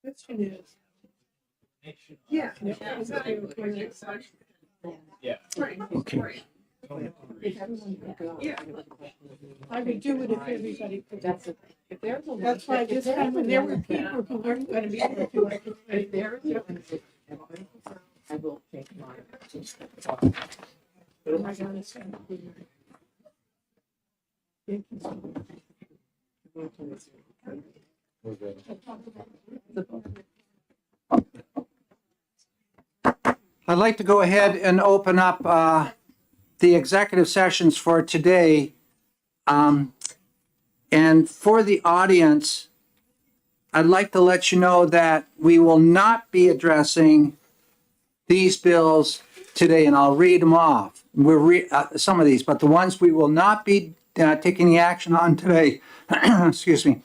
Question is. Yeah. Yeah. Right. Okay. Right. Yeah. I would do it if everybody could. That's why this time when there were people who weren't going to be able to, I could say there. I will take mine. Oh my God, it's kind of weird. Thank you so I'd like to go ahead and open up the executive sessions for today. And for the audience, I'd like to let you know that we will not be addressing these bills today, and I'll read them off. Some of these, but the ones we will not be taking the action on today, excuse me.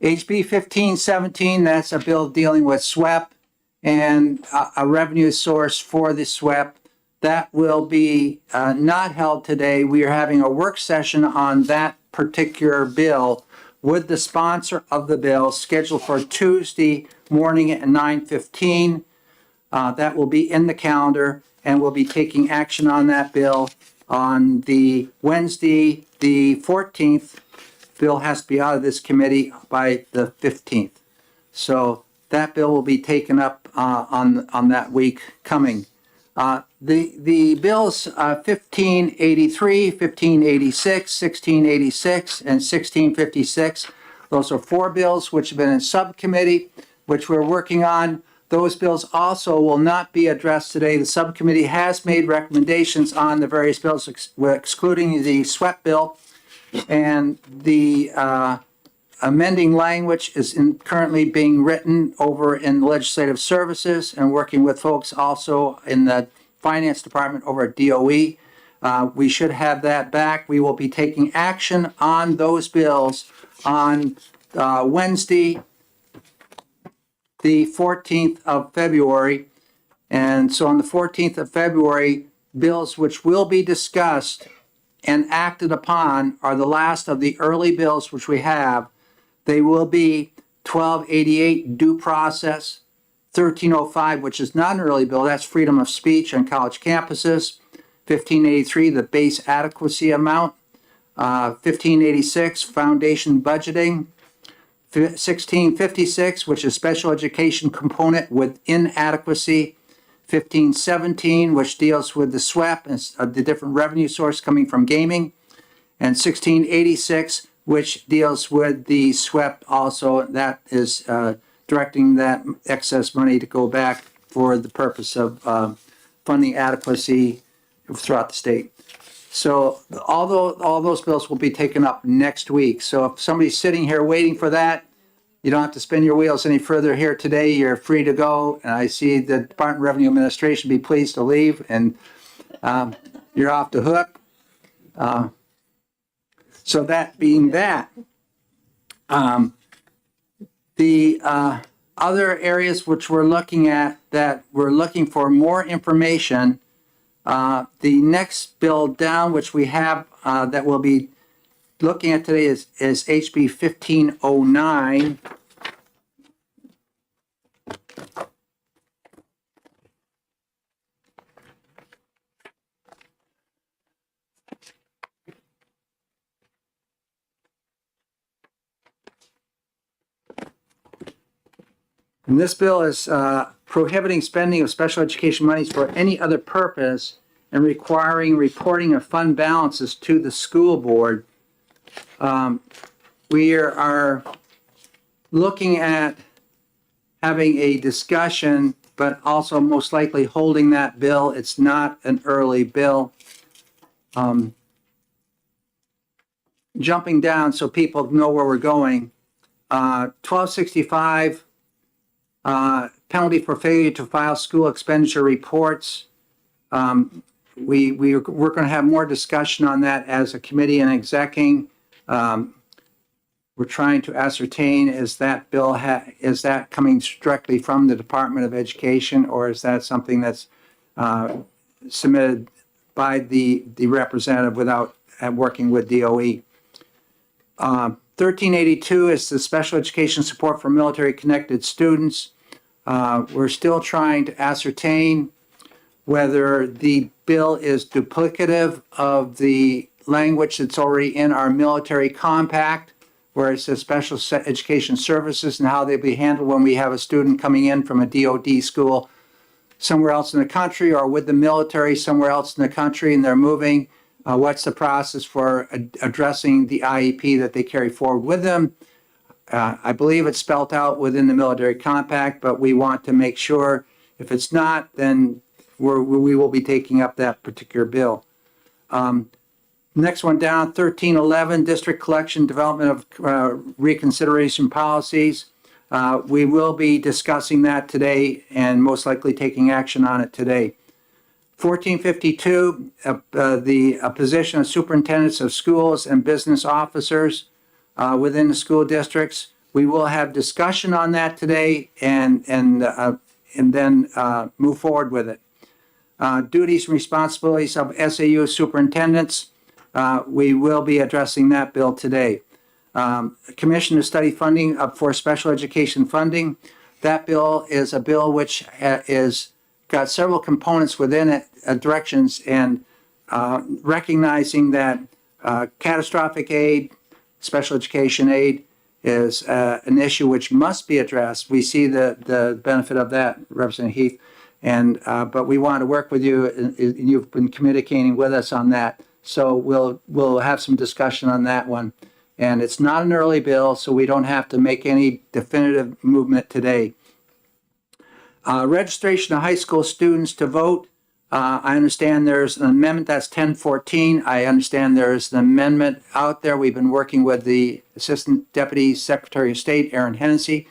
HB 1517, that's a bill dealing with SWEP and a revenue source for the SWEP. That will be not held today. We are having a work session on that particular bill with the sponsor of the bill scheduled for Tuesday morning at 9:15. That will be in the calendar, and we'll be taking action on that bill on the Wednesday, the 14th. Bill has to be out of this committee by the 15th. So that bill will be taken up on that week coming. The bills 1583, 1586, 1686, and 1656. Those are four bills which have been in subcommittee, which we're working on. Those bills also will not be addressed today. The subcommittee has made recommendations on the various bills, excluding the SWEP bill, and the amending language is currently being written over in legislative services and working with folks also in the finance department over at DOE. We should have that back. We will be taking action on those bills on Wednesday, the 14th of February. And so on the 14th of February, bills which will be discussed and acted upon are the last of the early bills which we have. They will be 1288 due process, 1305, which is not an early bill, that's freedom of speech on college campuses, 1583, the base adequacy amount, 1586, foundation budgeting, 1656, which is special education component with inadequacy, 1517, which deals with the SWEP and the different revenue source coming from gaming, and 1686, which deals with the SWEP also. That is directing that excess money to go back for the purpose of funding adequacy throughout the state. So all those bills will be taken up next week. So if somebody's sitting here waiting for that, you don't have to spin your wheels any further here today. You're free to go. And I see the Department of Revenue Administration be pleased to leave, and you're off the hook. So that being that, the other areas which we're looking at that we're looking for more information, the next bill down which we have that we'll be looking at today is HB 1509. And this bill is prohibiting spending of special education monies for any other purpose and requiring reporting of fund balances to the school board. We are looking at having a discussion, but also most likely holding that bill. It's not an early bill. Jumping down so people know where we're going. 1265, penalty for failure to file school expenditure reports. We're going to have more discussion on that as a committee and execing. We're trying to ascertain, is that bill is that coming directly from the Department of Education, or is that something that's submitted by the representative without working with DOE? 1382 is the special education support for military connected students. We're still trying to ascertain whether the bill is duplicative of the language that's already in our military compact, where it says special education services and how they'll be handled when we have a student coming in from a DOD school somewhere else in the country or with the military somewhere else in the country and they're moving. What's the process for addressing the IEP that they carry forward with them? I believe it's spelled out within the military compact, but we want to make sure if it's not, then we will be taking up that particular bill. Next one down, 1311, District Collection Development of Reconsideration Policies. We will be discussing that today and most likely taking action on it today. 1452, the position of superintendents of schools and business officers within the school districts. We will have discussion on that today and then move forward with it. Duties and responsibilities of SAU superintendents. We will be addressing that bill today. Commission to study funding for special education funding. That bill is a bill which is got several components within it, directions, and recognizing that catastrophic aid, special education aid is an issue which must be addressed. We see the benefit of that, Representative Heath, and but we want to work with you, and you've been communicating with us on that. So we'll have some discussion on that one. And it's not an early bill, so we don't have to make any definitive movement today. Registration of high school students to vote. I understand there's an amendment, that's 1014. I understand there's an amendment out there. We've been working with the Assistant Deputy Secretary of State, Aaron Hennessy.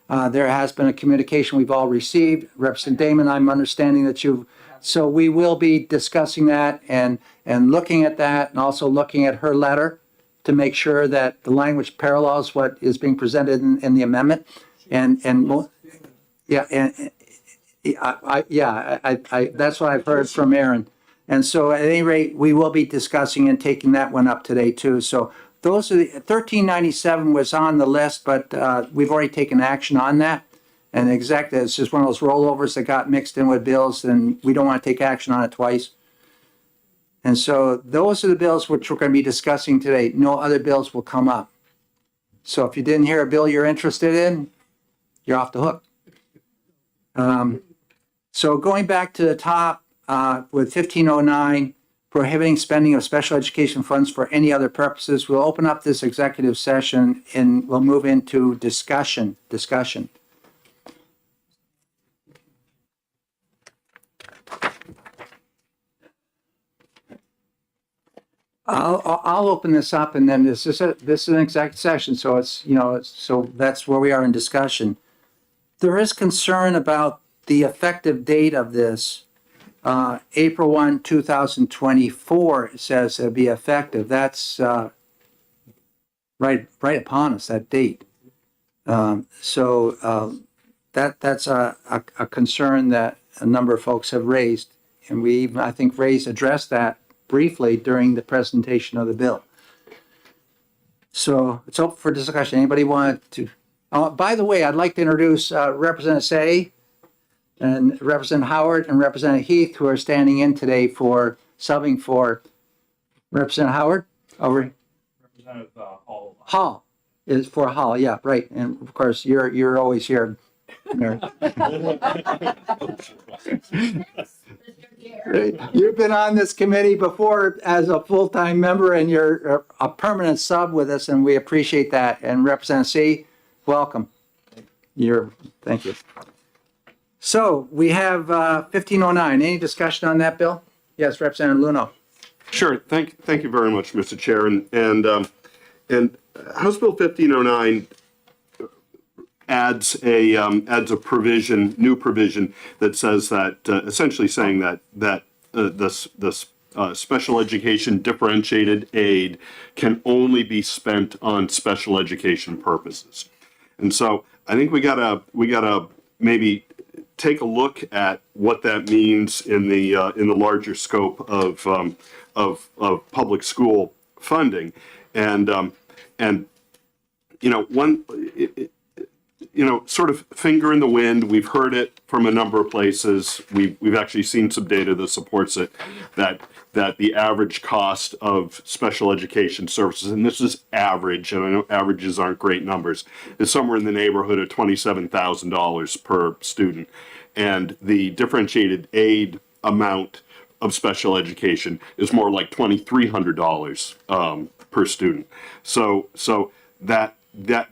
There has been a communication we've all received. Representative Damon, I'm understanding that so we will be discussing that and looking at that and also looking at her letter to make sure that the language parallels what is being presented in the amendment. That's what I've heard from Aaron. And so at any rate, we will be discussing and taking that one up today too. So those are the 1397 was on the list, but we've already taken action on that. And exactly, it's just one of those rollovers that got mixed in with bills, and we don't want to take action on it twice. And so those are the bills which we're going to be discussing today. No other bills will come up. So if you didn't hear a bill you're interested in, you're off the hook. So going back to the top with 1509, prohibiting spending of special education funds for any other purposes, we'll open up this executive session and we'll move into discussion. I'll open this up, and then this is an executive session, so so that's where we are in discussion. There is concern about the effective date of this. April 1, 2024, it says it'll be effective. That's right upon us, that date. That's a concern that a number of folks have raised, and we even, I think, addressed that briefly during the presentation of the bill. So it's open for discussion. Anybody want to? By the way, I'd like to introduce Representative Say and Representative Howard and Representative Heath, who are standing in today for subbing for Representative Howard. Over. Representative Hall. Hall is for Hall, yeah, right. And of course, you're always here, Mary. You've been on this committee before as a full-time member, and you're a permanent sub with us, and we appreciate that. And Representative C, welcome. Thank you. So we have 1509. Any discussion on that bill? Yes, Representative Luno. Sure. Thank you very much, Mr. Chair. And House Bill 1509 adds a provision, new provision that says that essentially saying that this special education differentiated aid can only be spent on special education purposes. And so I think we gotta maybe take a look at what that means in the larger scope of public school funding, and you know, sort of finger in the wind. We've heard it from a number of places. We've actually seen some data that supports it, that the average cost of special education services, and this is average, and I know averages aren't great numbers, is somewhere in the neighborhood of $27,000 per student. And the differentiated aid amount of special education is more like $2,300 per student. So that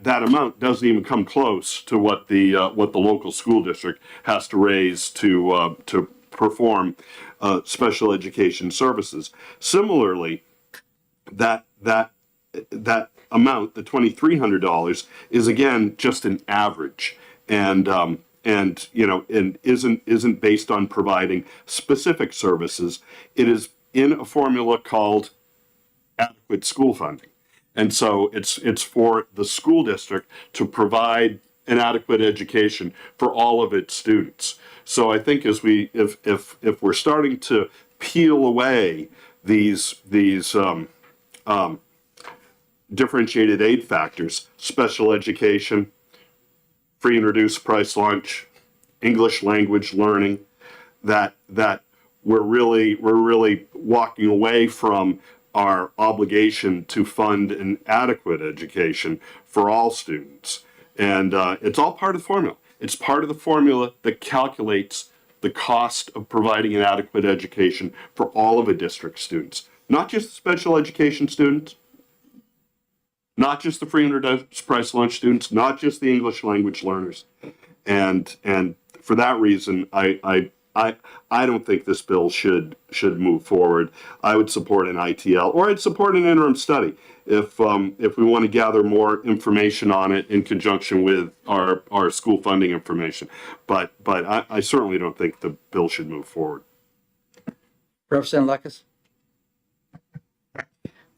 amount doesn't even come close to what the local school district has to raise to perform special education services. Similarly, that amount, the $2,300, is again just an average, and isn't based on providing specific services. It is in a formula called adequate school funding. And so it's for the school district to provide an adequate education for all of its students. So I think if we're starting to peel away these differentiated aid factors, special education, free and reduced price lunch, English language learning, that we're really walking away from our obligation to fund an adequate education for all students. And it's all part of the formula. It's part of the formula that calculates the cost of providing an adequate education for all of a district's students, not just the special education students, not just the free and reduced price lunch students, not just the English language learners. And for that reason, I don't think this bill should move forward. I would support an ITL, or I'd support an interim study if we want to gather more information on it in conjunction with our school funding information. But I certainly don't think the bill should move forward. Representative Lekis?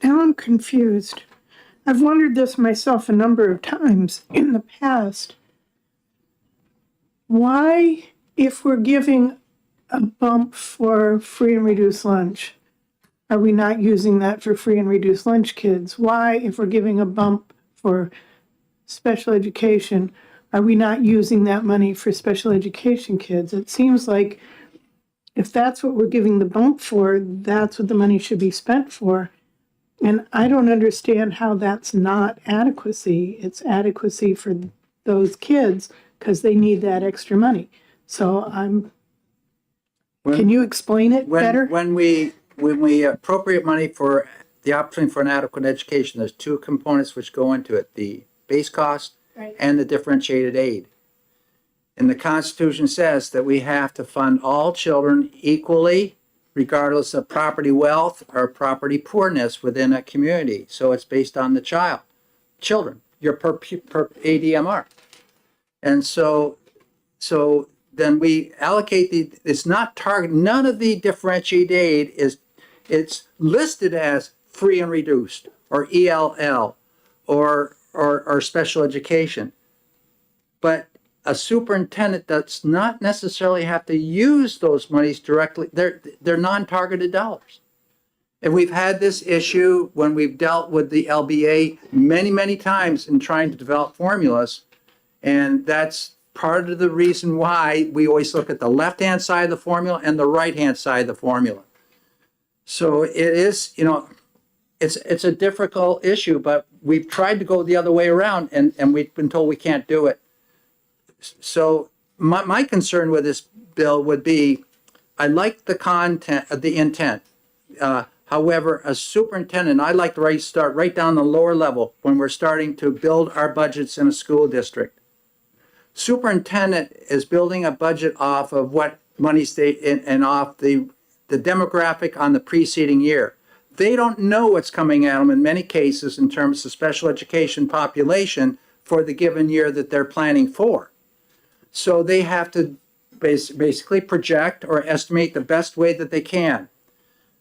Now I'm confused. I've wondered this myself a number of times in the past. Why, if we're giving a bump for free and reduced lunch, are we not using that for free and reduced lunch kids? Why, if we're giving a bump for special education, are we not using that money for special education kids? It seems like if that's what we're giving the bump for, that's what the money should be spent for. And I don't understand how that's not adequacy. It's adequacy for those kids because they need that extra money. So can you explain it better? When we appropriate money for the opportunity for an adequate education, there's two components which go into it: the base cost and the differentiated aid. And the Constitution says that we have to fund all children equally, regardless of property wealth or property poorness within a community. So it's based on the children, your per ADMR. And so then we allocate it's not target, none of the differentiated aid it's listed as free and reduced or ELL or special education. But a superintendent does not necessarily have to use those monies directly. They're non-targeted dollars. And we've had this issue when we've dealt with the LBA many, many times in trying to develop formulas. And that's part of the reason why we always look at the left-hand side of the formula and the right-hand side of the formula. So it is, it's a difficult issue, but we've tried to go the other way around and we've been told we can't do it. So my concern with this bill would be, I like the content of the intent. However, a superintendent, I like to start right down the lower level when we're starting to build our budgets in a school district. Superintendent is building a budget off of what monies and off the demographic on the preceding year. They don't know what's coming at them in many cases in terms of special education population for the given year that they're planning for. So they have to basically project or estimate the best way that they can.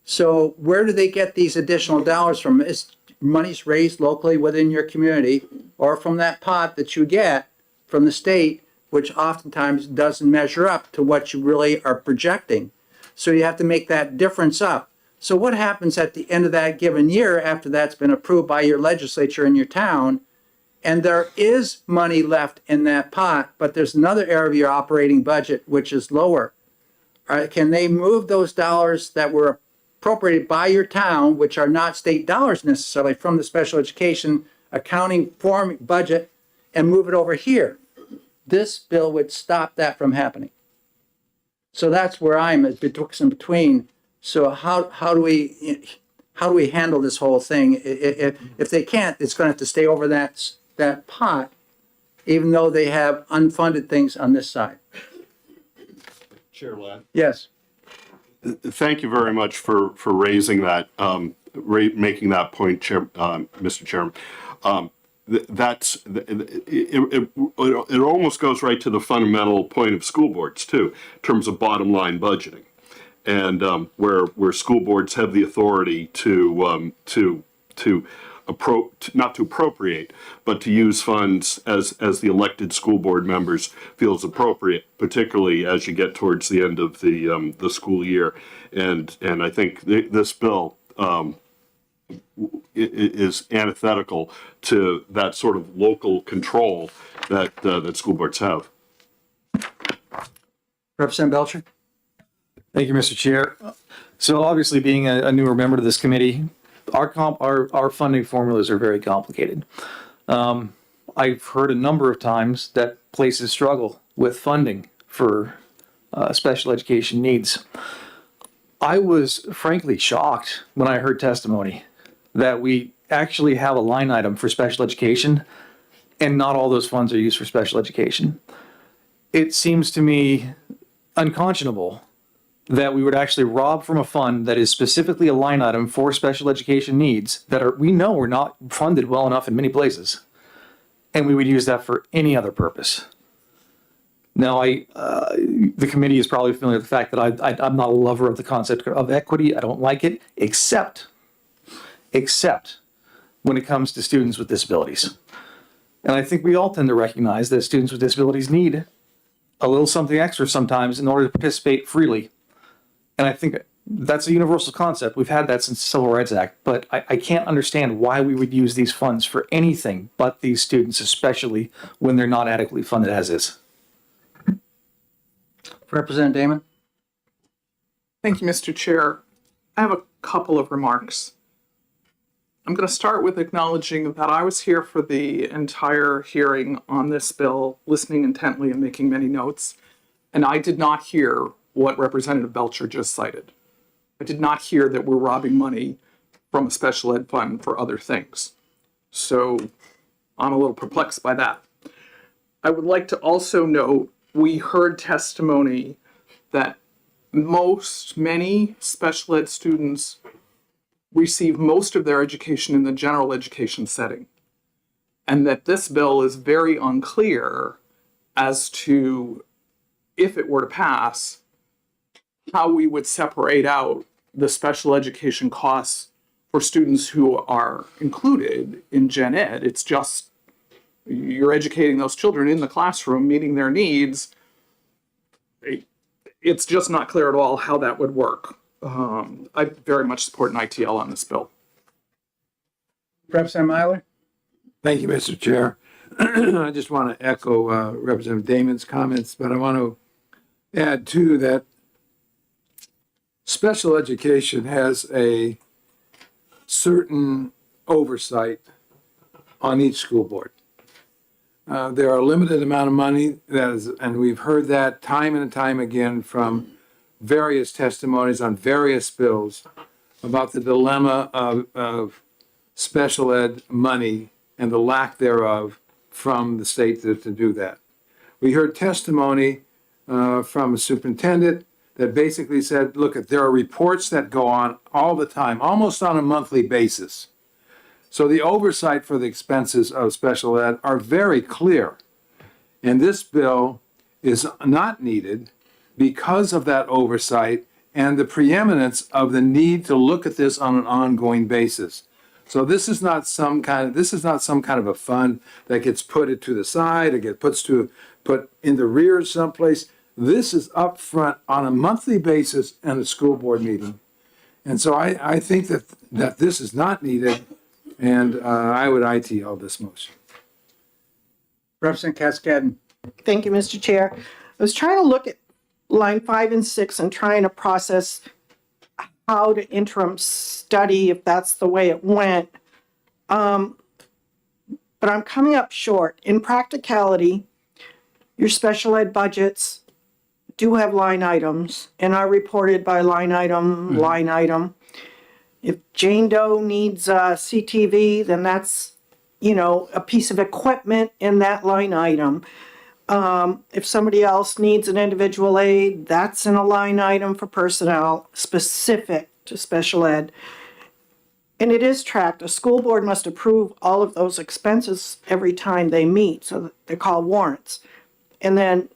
So where do they get these additional dollars from? Is money's raised locally within your community or from that pot that you get from the state, which oftentimes doesn't measure up to what you really are projecting. So you have to make that difference up. So what happens at the end of that given year after that's been approved by your legislature in your town And there is money left in that pot, but there's another area of your operating budget which is lower. All right, can they move those dollars that were appropriated by your town, which are not state dollars necessarily, from the special education accounting form budget and move it over here? This bill would stop that from happening. So that's where I'm in between. So how do we handle this whole thing? If they can't, it's going to have to stay over that pot, even though they have unfunded things on this side. Chair Ladd. Yes. Thank you very much for raising that, making that point, Mr. Chairman. It almost goes right to the fundamental point of school boards too, in terms of bottom line budgeting, and where school boards have the authority not to appropriate, but to use funds as the elected school board members feels appropriate, particularly as you get towards the end of the school year. And I think this bill is antithetical to that sort of local control that school boards have. Representative Belcher? Thank you, Mr. Chair. So obviously, being a newer member to this committee, our funding formulas are very complicated. I've heard a number of times that places struggle with funding for special education needs. I was frankly shocked when I heard testimony that we actually have a line item for special education and not all those funds are used for special education. It seems to me unconscionable that we would actually rob from a fund that is specifically a line item for special education needs that we know are not funded well enough in many places, and we would use that for any other purpose. Now, the committee is probably familiar with the fact that I'm not a lover of the concept of equity. I don't like it, except when it comes to students with disabilities. And I think we all tend to recognize that students with disabilities need a little something extra sometimes in order to participate freely. And I think that's a universal concept. We've had that since the Civil Rights Act, but I can't understand why we would use these funds for anything but these students, especially when they're not adequately funded as is. Representative Damon? Thank you, Mr. Chair. I have a couple of remarks. I'm going to start with acknowledging that I was here for the entire hearing on this bill, listening intently and making many notes, and I did not hear what Representative Belcher just cited. I did not hear that we're robbing money from a special ed fund for other things. So I'm a little perplexed by that. I would like to also note we heard testimony that many special ed students receive most of their education in the general education setting, and that this bill is very unclear as to, if it were to pass, how we would separate out the special education costs for students who are included in gen ed. It's just you're educating those children in the classroom, meeting their needs. It's just not clear at all how that would work. I very much support an ITL on this bill. Representative Myler? Thank you, Mr. Chair. I just want to echo Representative Damon's comments, but I want to add too that special education has a certain oversight on each school board. There are a limited amount of money and we've heard that time and time again from various testimonies on various bills about the dilemma of special ed money and the lack thereof from the state to do that. We heard testimony from a superintendent that basically said, look, there are reports that go on all the time, almost on a monthly basis. So the oversight for the expenses of special ed are very clear. And this bill is not needed because of that oversight and the preeminence of the need to look at this on an ongoing basis. So this is not some kind of a fund that gets put to the side or put in the rears someplace. This is up front on a monthly basis in a school board meeting. And so I think that this is not needed, and I would ITL this motion. Representative Cascadden. Thank you, Mr. Chair. I was trying to look at line 5 and 6 and trying to process how to interim study, if that's the way it went. But I'm coming up short. In practicality, your special ed budgets do have line items and are reported by line item, line item. If Jane Doe needs CTV, then that's, a piece of equipment in that line item. If somebody else needs an individual aid, that's in a line item for personnel specific to special ed. And it is tracked. A school board must approve all of those expenses every time they meet, so they're called warrants. And then,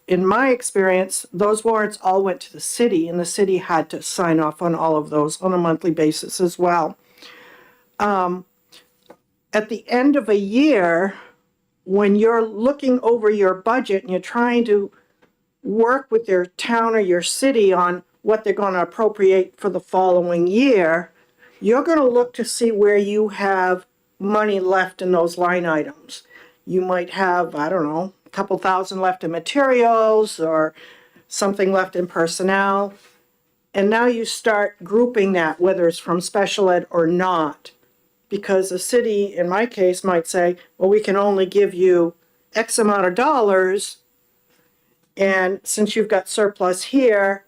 in my experience, those warrants all went to the city, and the city had to sign off on all of those on a monthly basis as well. At the end of a year, when you're looking over your budget and you're trying to work with your town or your city on what they're going to appropriate for the following year, you're going to look to see where you have money left in those line items. You might have, I don't know, a couple thousand left in materials or something left in personnel. And now you start grouping that, whether it's from special ed or not. Because the city, in my case, might say, well, we can only give you X amount of dollars. And since you've got surplus here,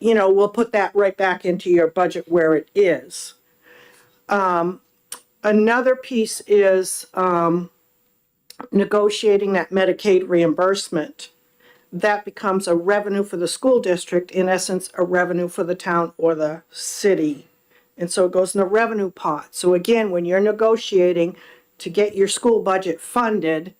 we'll put that right back into your budget where it is. Another piece is negotiating that Medicaid reimbursement. That becomes a revenue for the school district, in essence, a revenue for the town or the city. And so it goes in the revenue pot. So again, when you're negotiating to get your school budget funded,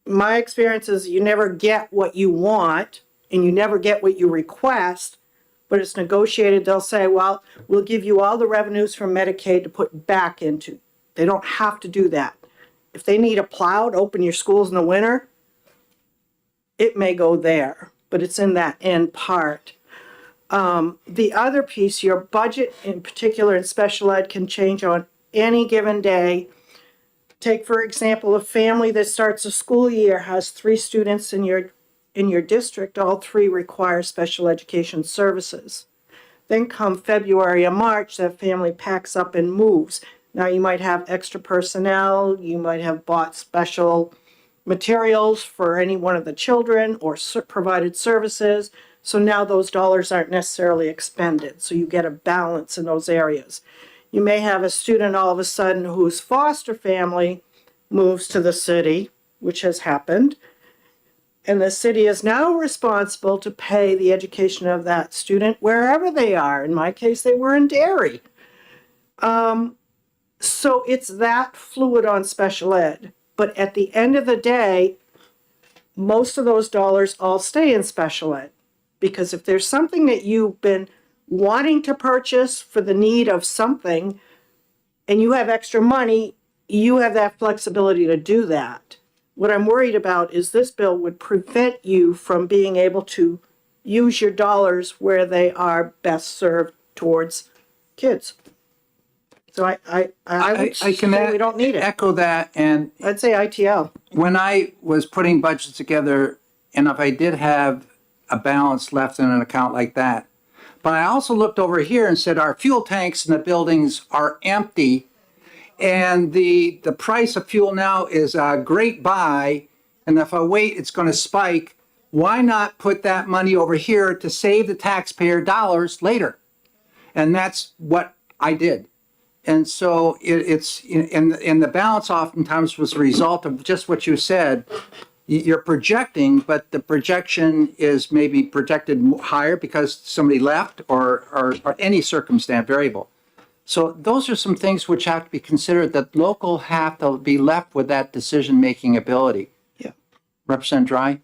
my experience is you never get what you want and you never get what you request, but it's negotiated. They'll say, well, we'll give you all the revenues from Medicaid to put back into. They don't have to do that. If they need a plow to open your schools in the winter, it may go there, but it's in that end part. The other piece, your budget in particular in special ed can change on any given day. Take, for example, a family that starts a school year, has 3 students in your district, all 3 require special education services. Then come February and March, that family packs up and moves. Now you might have extra personnel, you might have bought special materials for any one of the children or provided services. So now those dollars aren't necessarily expended. So you get a balance in those areas. You may have a student all of a sudden whose foster family moves to the city, which has happened. And the city is now responsible to pay the education of that student wherever they are. In my case, they were in Derry. So it's that fluid on special ed. But at the end of the day, most of those dollars all stay in special ed. Because if there's something that you've been wanting to purchase for the need of something, and you have extra money, you have that flexibility to do that. What I'm worried about is this bill would prevent you from being able to use your dollars where they are best served towards kids. So I would I can say we don't need it. echo that. And I'd say ITL. when I was putting budgets together, and if I did have a balance left in an account like that, but I also looked over here and said our fuel tanks in the buildings are empty, and the price of fuel now is a great buy, and if I wait, it's going to spike. Why not put that money over here to save the taxpayer dollars later? And that's what I did. And so it's and the balance oftentimes was a result of just what you said. You're projecting, but the projection is maybe projected higher because somebody left or any circumstance variable. So those are some things which have to be considered, that local have to be left with that decision-making ability. Yeah. Representative Dry?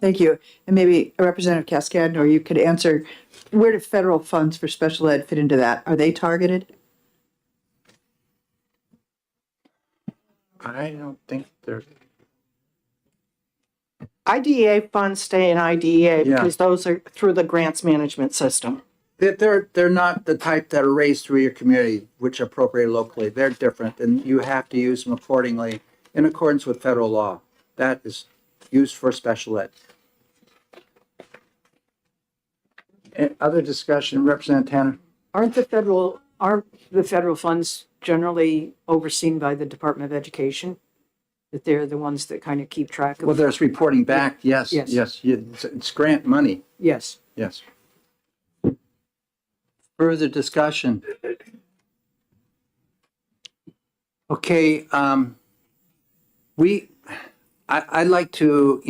Thank you. And maybe Representative Cascadden, or you could answer, where do federal funds for special ed fit into that? Are they targeted? I don't think they're. IDEA funds stay in IDEA Yeah. because those are through the grants management system. They're not the type that are raised through your community, which are appropriated locally. They're different, and you have to use them accordingly. in accordance with federal law. That is used for special ed. Other discussion, Representative Tanner? Aren't the federal funds generally overseen by the Department of Education? That they're the ones that kind of keep track Well, of? there's reporting back, yes, Yes. yes, it's grant money, Yes. yes. Further discussion? Okay, I'd like to,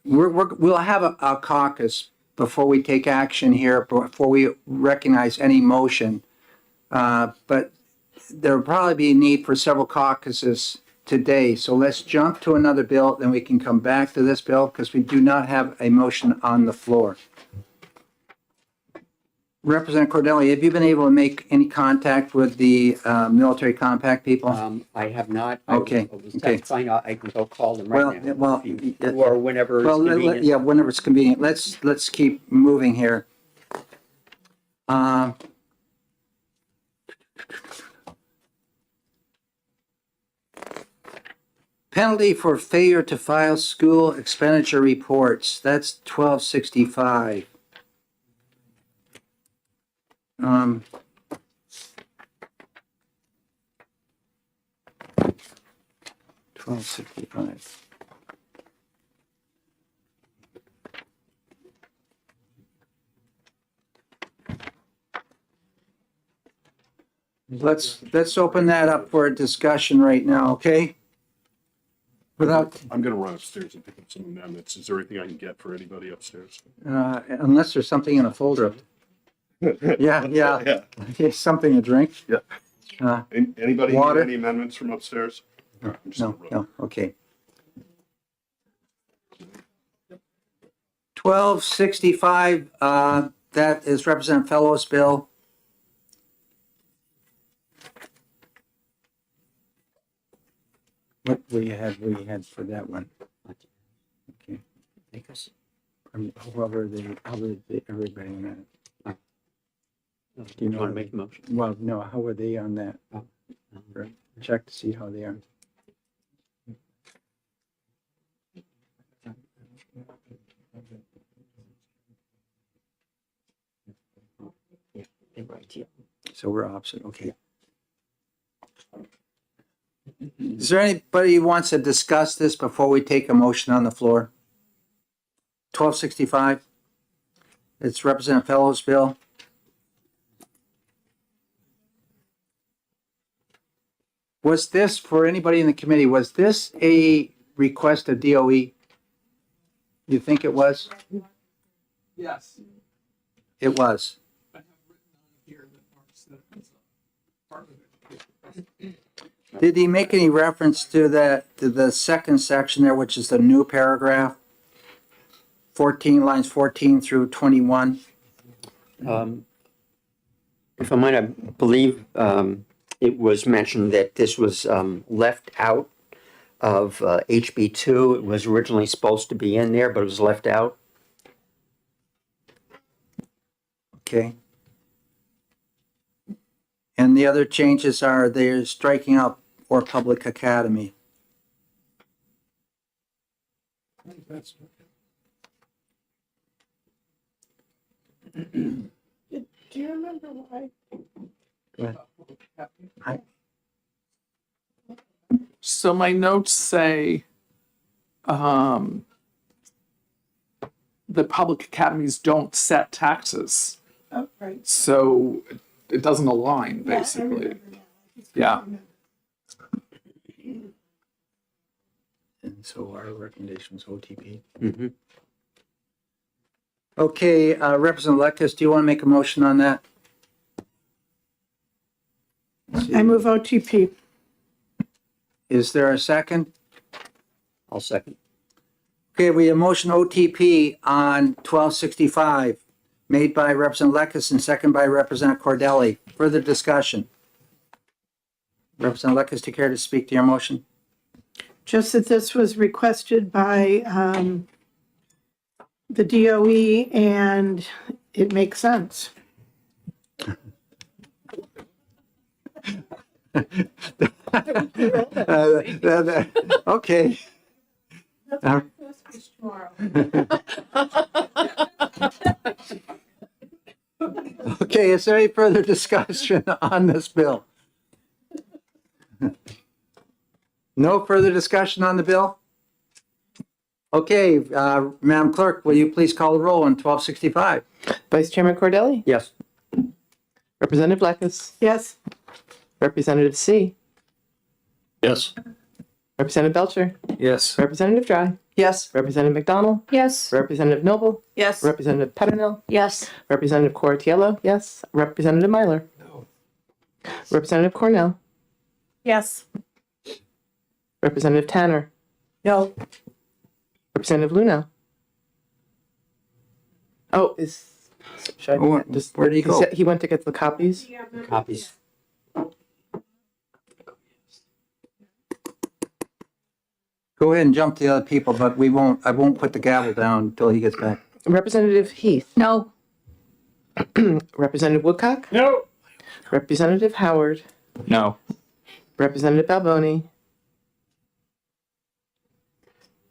we'll have a caucus before we take action here, before we recognize any motion. But there will probably be a need for several caucuses today. So let's jump to another bill, then we can come back to this bill because we do not have a motion on the floor. Representative Cordelli, have you been able to make any contact with the military compact people? I have not. Okay, I was okay. Find out, I can go call them Well, right now. well, Or whenever it's Well, convenient. yeah, whenever it's convenient. Let's keep moving here. Penalty for failure to file school expenditure reports. That's 1265. 1265. Let's open that up for a discussion right now, okay? Without, I'm gonna run upstairs and pick up some amendments. Is there anything I can get for anybody upstairs? unless there's something in a folder. Yeah, Yeah. yeah, something to drink. Yeah. Anybody Water? need any amendments from upstairs? I'm just No, gonna run. no, okay. 1265, that is Representative Fellows' bill. What we had for that one? Okay. Because, However, everybody on that. Do you know? want to make a motion? Well, no, how are they on that? Check to see how they are. Yeah, they're right, yeah. So we're opposite, okay. Is there anybody who wants to discuss this before we take a motion on the floor? 1265. It's Representative Fellows' bill. Was this, for anybody in the committee, was this a request of DOE? You think it was? Yes. It was. I have written on here that Mark said it's a part of it. Did he make any reference to the second section there, which is the new paragraph? 14, lines 14 through 21? If I might, I believe it was mentioned that this was left out of HB2. It was originally supposed to be in there, but it was left out. Okay. And the other changes are they're striking out or public academy. Do you remember why? So my notes say, the public academies don't set taxes. Oh, right. So it doesn't align, basically. Yeah. And so our recommendation was OTP. Mm-hmm. Okay, Representative Lekis, do you want to make a motion on that? I move OTP. Is there a second? I'll second. Okay, we have motion OTP on 1265, made by Representative Lekis and second by Representative Cordelli. Further discussion? Representative Lekis, do you care to speak to your motion? Just that this was requested by the DOE and it makes sense. Okay. Okay, is there any further discussion on this bill? No further discussion on the bill? Okay, Madam Clerk, will you please call the roll on 1265? Vice Chairman Cordelli? Yes. Representative Blackus? Yes. Representative C? Yes. Representative Belcher? Yes. Representative Dry? Yes. Representative McDonald? Yes. Representative Noble? Yes. Representative Petronil? Yes. Representative Cortiello? Yes. Representative Myler? No. Representative Cornell? Yes. Representative Tanner? No. Representative Luna? Oh, should I Oh, just, where did he go? said he went to get the copies? Copies. Go ahead and jump to the other people, but I won't put the gavel down until he gets back. Representative Heath? No. Representative Woodcock? No. Representative Howard? No. Representative Balboni?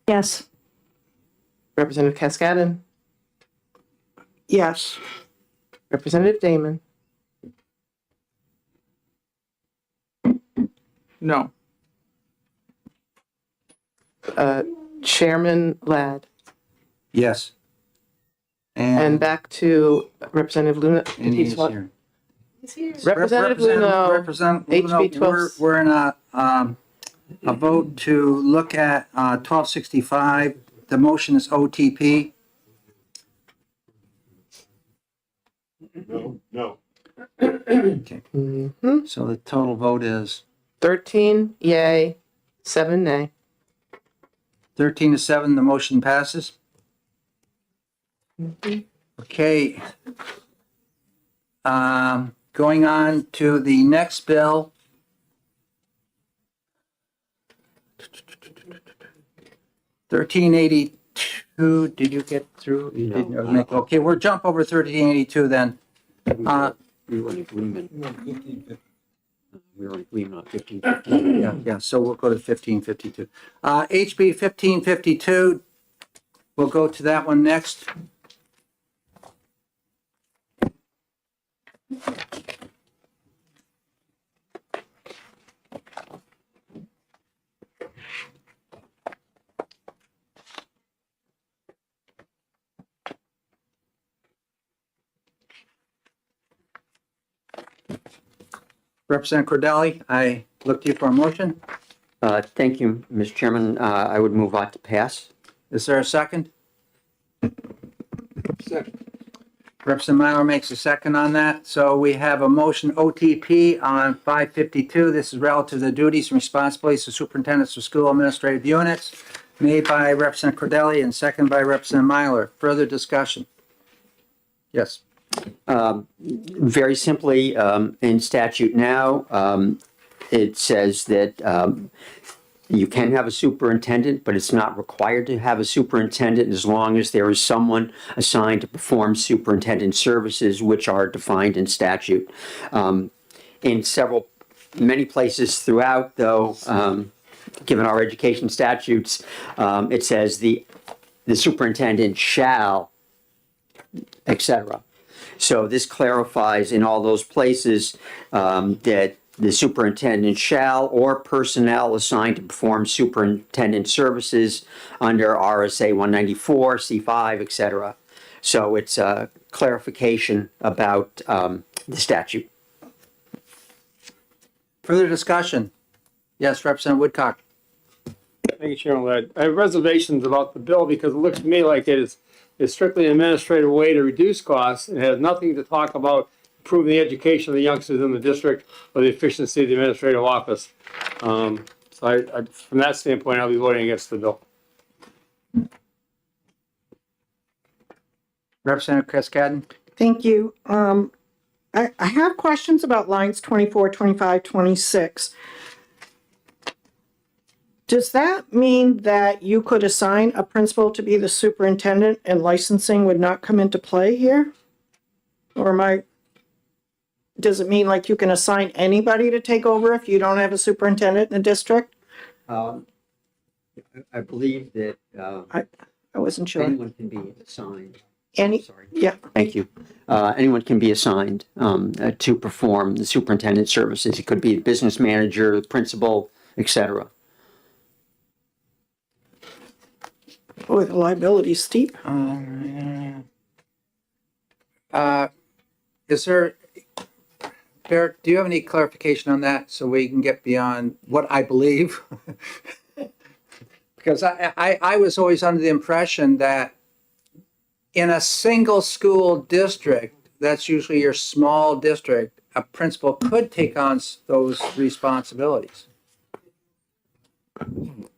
Yes. Representative Cascadden? Yes. Representative Damon? No. Chairman Ladd? Yes. And back to Representative Luna. And He's he's what? here. Representative Luna, Representative Luna, HB 12. we're in a vote to look at 1265. The motion is OTP. No. Okay. Mhm. So the total vote is 13 yay, 7 nay. 13-7. The motion passes. Okay. Going on to the next bill. $1382, did you get through? You didn't make, okay, we'll jump over 1382 then. We were in agreement. We were in agreement on 1550. Yeah, so we'll go to 1552. HB 1552, we'll go to that one next. Representative Cordelli, I look to you for a motion. Thank you, Mr. Chairman. I would move on to pass. Is there a second? Second. Representative Myler makes a second on that. So we have a motion OTP on 552. This is relative to the duties and responsibilities of superintendents of school administrative units, made by Representative Cordelli and second by Representative Myler. Further discussion? Yes. Very simply, in statute now, it says that you can have a superintendent, but it's not required to have a superintendent as long as there is someone assigned to perform superintendent services, which are defined in statute. In many places throughout, though, given our education statutes, it says the superintendent shall, etc. So this clarifies in all those places that the superintendent shall, or personnel assigned to perform superintendent services under RSA 194, C5, etc. So it's a clarification about the statute. Further discussion? Yes, Representative Woodcock. Thank you, Chairman Ladd. I have reservations about the bill because it looks to me like it is strictly an administrative way to reduce costs. It has nothing to talk about improving the education of the youngsters in the district or the efficiency of the administrative office. So I, from that standpoint, I'll be voting against the bill. Representative Cascadden. Thank you. I have questions about lines 24, 25, 26. Does that mean that you could assign a principal to be the superintendent and licensing would not come into play here? Or does it mean like you can assign anybody to take over if you don't have a superintendent in the district? I believe that I wasn't sure. anyone can be assigned. Any, Sorry. yeah, Thank you. Anyone can be assigned to perform the superintendent services. It could be the business manager, the principal, etc. boy, the liability's steep. Is there, Derek, do you have any clarification on that so we can get beyond what I believe? Because I was always under the impression that in a single school district, that's usually your small district, a principal could take on those responsibilities.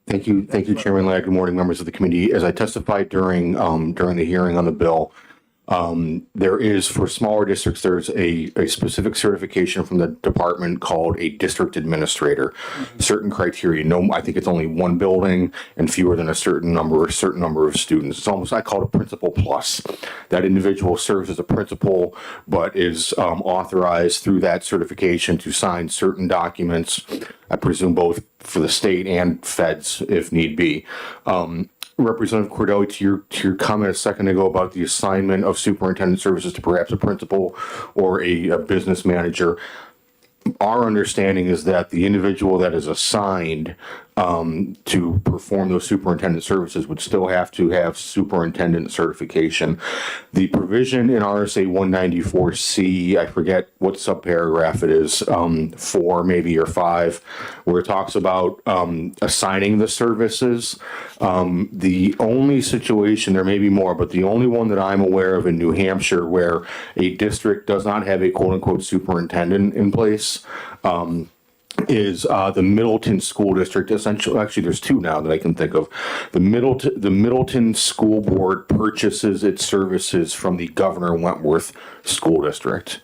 Thank you, Chairman Ladd. Good morning, members of the committee. As I testified during the hearing on the bill, there is, for smaller districts, there's a specific certification from the department called a district administrator. Certain criteria. No, I think it's only one building and fewer than a certain number of students. It's almost, I call it a principal plus. That individual serves as a principal, but is authorized through that certification to sign certain documents. I presume both for the state and feds, if need be. Representative Cordelli, to your comment a second ago about the assignment of superintendent services to perhaps a principal or a business manager, our understanding is that the individual that is assigned to perform those superintendent services would still have to have superintendent certification. The provision in RSA 194C, I forget what subparagraph it is, 4 maybe or 5, where it talks about assigning the services. The only situation, there may be more, but the only one that I'm aware of in New Hampshire where a district does not have a quote unquote superintendent in place is the Middleton School District. Essentially, actually, there's two now that I can think of. The Middleton School Board purchases its services from the Governor Wentworth School District.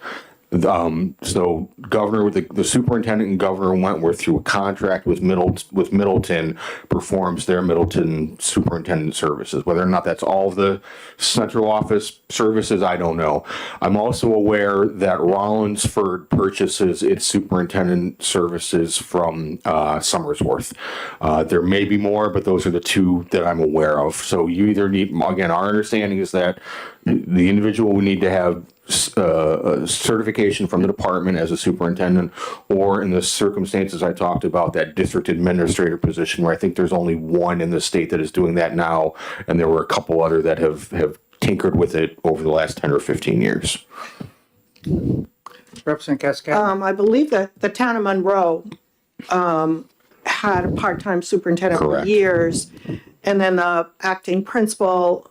So the superintendent and Governor Wentworth, through a contract with Middleton, performs their Middleton superintendent services. Whether or not that's all of the central office services, I don't know. I'm also aware that Rollinsford purchases its superintendent services from Somersworth. There may be more, but those are the two that I'm aware of. So you either need, again, our understanding is that the individual would need to have a certification from the department as a superintendent, or in the circumstances I talked about, that district administrator position, where I think there's only one in the state that is doing that now, and there were a couple other that have tinkered with it over the last 10 or 15 years. Representative Cascade? I believe that the town of Monroe had a part-time superintendent for Correct. years, and then the acting principal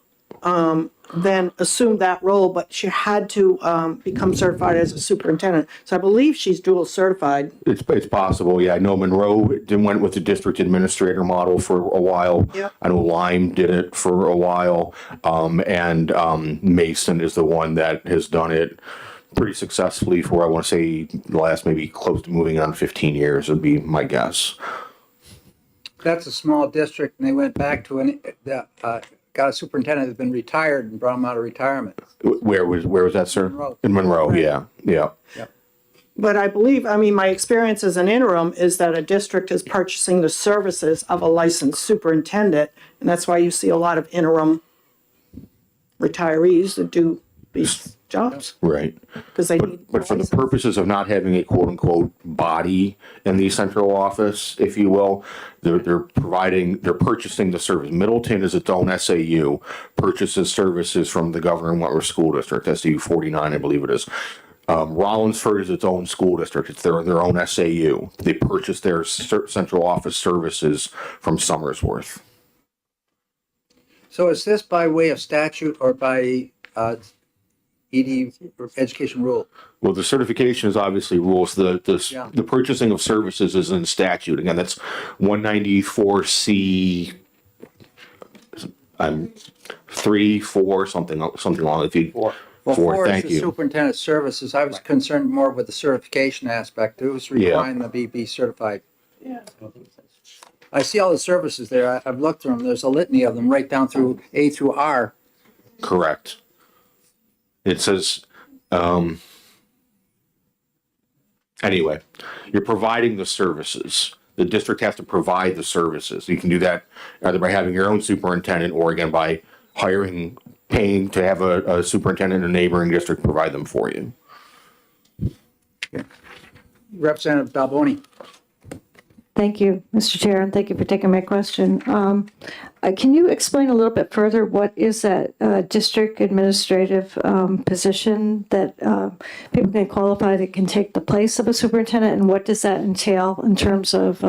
then assumed that role, but she had to become certified as a superintendent. So I believe she's dual certified. It's possible, yeah. I know Monroe went with the district administrator model for a while. Yep. I know Lyme did it for a while, and Mason is the one that has done it pretty successfully for, I want to say, the last maybe close to moving on 15 years would be my guess. That's a small district, and they went back to got a superintendent that's been retired and brought him out of retirement. Where was that, sir? Monroe. In Monroe, yeah. But I believe, I mean, my experience as an interim is that a district is purchasing the services of a licensed superintendent, and that's why you see a lot of interim retirees that do these jobs, Right. because they need. But for the purposes of not having a quote unquote body in the central office, if you will, they're purchasing the service. Middleton is its own SAU, purchases services from the Governor Wentworth School District, SAU 49, I believe it is. Rollinsford is its own school district. It's their own SAU. They purchase their central office services from Somersworth. So is this by way of statute or by ED education rule? Well, the certification is obviously rules. Yeah. The purchasing of services is in statute. Again, that's 194C. I'm 3, 4, something along the Well, Four, four is thank the you. superintendent services. I was concerned more with the certification aspect. It was requiring the be certified. Yeah. I see all the services there. I've looked through them. There's a litany of them right down through A through R. Correct. It says, Anyway, you're providing the services. The district has to provide the services. You can do that either by having your own superintendent or again by paying to have a superintendent in a neighboring district provide them for you. Representative Balboni. Thank you, Mr. Chair, and thank you for taking my question. Can you explain a little bit further what is that district administrative position that people can qualify that can take the place of a superintendent, and what does that entail in terms of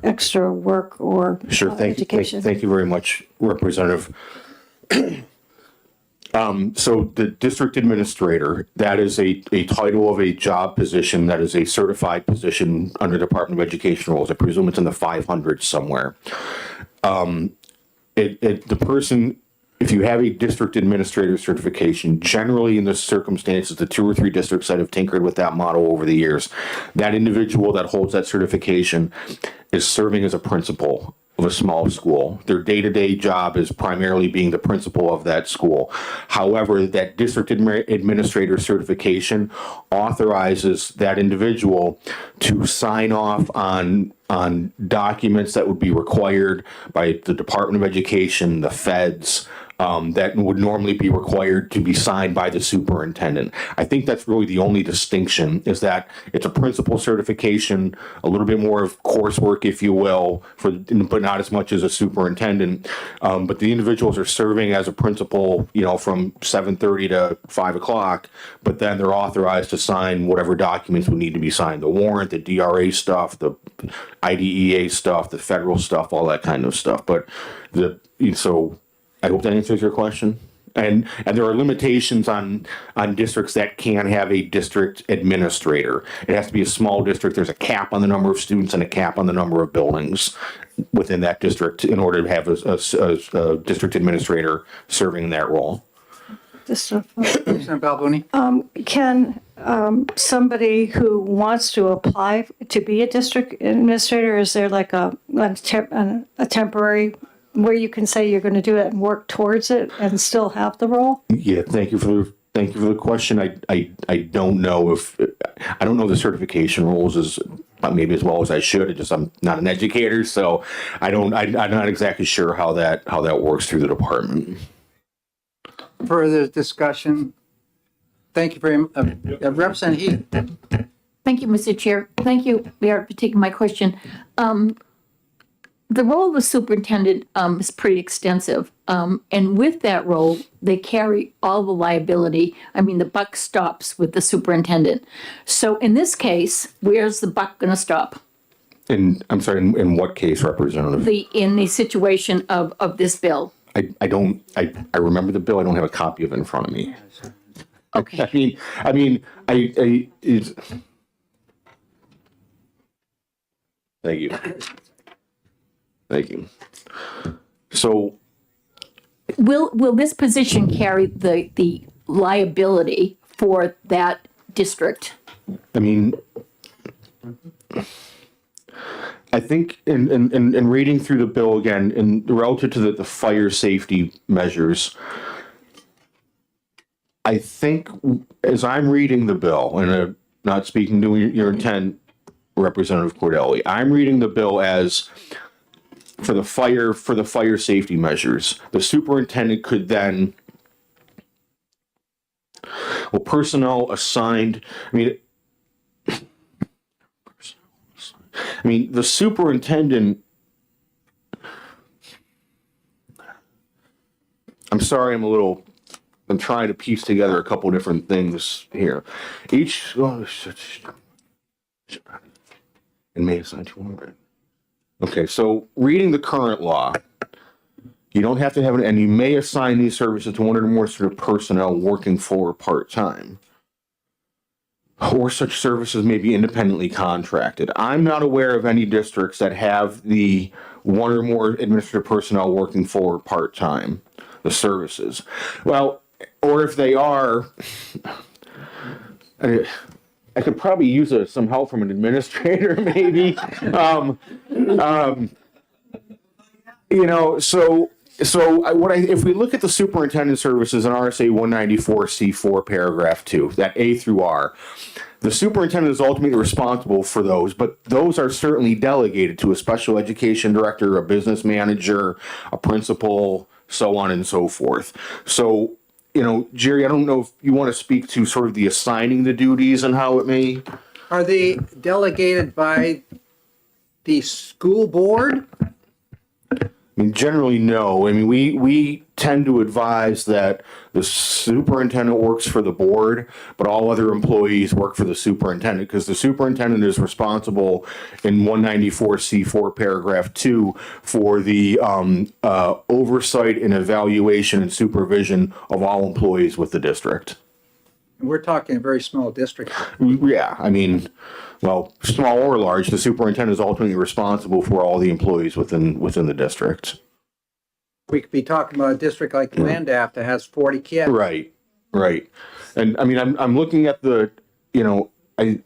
extra work or Sure. education? Thank you very much, Representative. So the district administrator, that is a title of a job position that is a certified position under Department of Education rules. I presume it's in the 500 somewhere. The person, if you have a district administrator certification, generally in the circumstances, the 2 or 3 districts that have tinkered with that model over the years, that individual that holds that certification is serving as a principal of a small school. Their day-to-day job is primarily being the principal of that school. However, that district administrator certification authorizes that individual to sign off on documents that would be required by the Department of Education, the feds, that would normally be required to be signed by the superintendent. I think that's really the only distinction, is that it's a principal certification, a little bit more of coursework, if you will, but not as much as a superintendent. But the individuals are serving as a principal, from 7:30 to 5 o'clock, but then they're authorized to sign whatever documents would need to be signed, the warrant, the DRA stuff, the IDEA stuff, the federal stuff, all that kind of stuff. But so I hope that answers your question. And there are limitations on districts that can have a district administrator. It has to be a small district. There's a cap on the number of students and a cap on the number of buildings within that district in order to have a district administrator serving in that role. Representative Balboni. Can somebody who wants to apply to be a district administrator, is there like a temporary where you can say you're going to do it and work towards it and still have the role? Yeah, thank you for the question. I don't know I don't know the certification rules as maybe as well as I should. I'm not an educator, so I'm not exactly sure how that works through the department. Further discussion? Thank you very much. Representative Heath. Thank you, Mr. Chair. Thank you, Mayor, for taking my question. The role of the superintendent is pretty extensive. And with that role, they carry all the liability. I mean, the buck stops with the superintendent. So in this case, where's the buck going to stop? I'm sorry, in what case, Representative? In the situation of this bill. I remember the bill. I don't have a copy of it in front of me. Okay. Thank you. Thank you. So, will this position carry the liability for that district? I think in reading through the bill again, in relative to the fire safety measures, I think as I'm reading the bill, and not speaking to your intent, Representative Cordelli, I'm reading the bill as for the fire safety measures. The superintendent could then, personnel assigned. The superintendent. I'm sorry, I'm trying to piece together a couple different things here. And may assign to one. Okay, so reading the current law, you don't have to have and you may assign these services to one or more sort of personnel working for part-time. Or such services may be independently contracted. I'm not aware of any districts that have the one or more administrative personnel working for part-time, the services. Well, or if they are, I could probably use some help from an administrator, maybe. So if we look at the superintendent services in RSA 194C4 paragraph 2, that A through R, the superintendent is ultimately responsible for those, but those are certainly delegated to a special education director, a business manager, a principal, so on and so forth. So, Jerry, I don't know if you want to speak to sort of the assigning the duties and how it may. Are they delegated by the school board? I mean, generally, no. I mean, we tend to advise that the superintendent works for the board, but all other employees work for the superintendent, because the superintendent is responsible in 194C4 paragraph 2 for the oversight and evaluation and supervision of all employees with the district. We're talking a very small district. Yeah, I mean, well, small or large, the superintendent is ultimately responsible for all the employees within the district. We could be talking about a district like Landaff that has 40 kids. Right. And I mean, I'm looking at the, I'm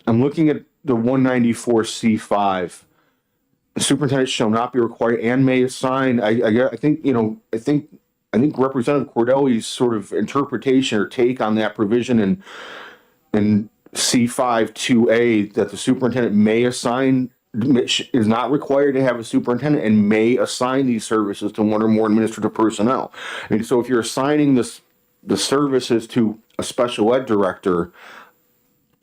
looking at the 194C5. The superintendent shall not be required and may assign. I think Representative Cordelli's sort of interpretation or take on that provision in C5 2A, that the superintendent may assign, is not required to have a superintendent and may assign these services to one or more administrative personnel. I mean, so if you're assigning the services to a special ed director,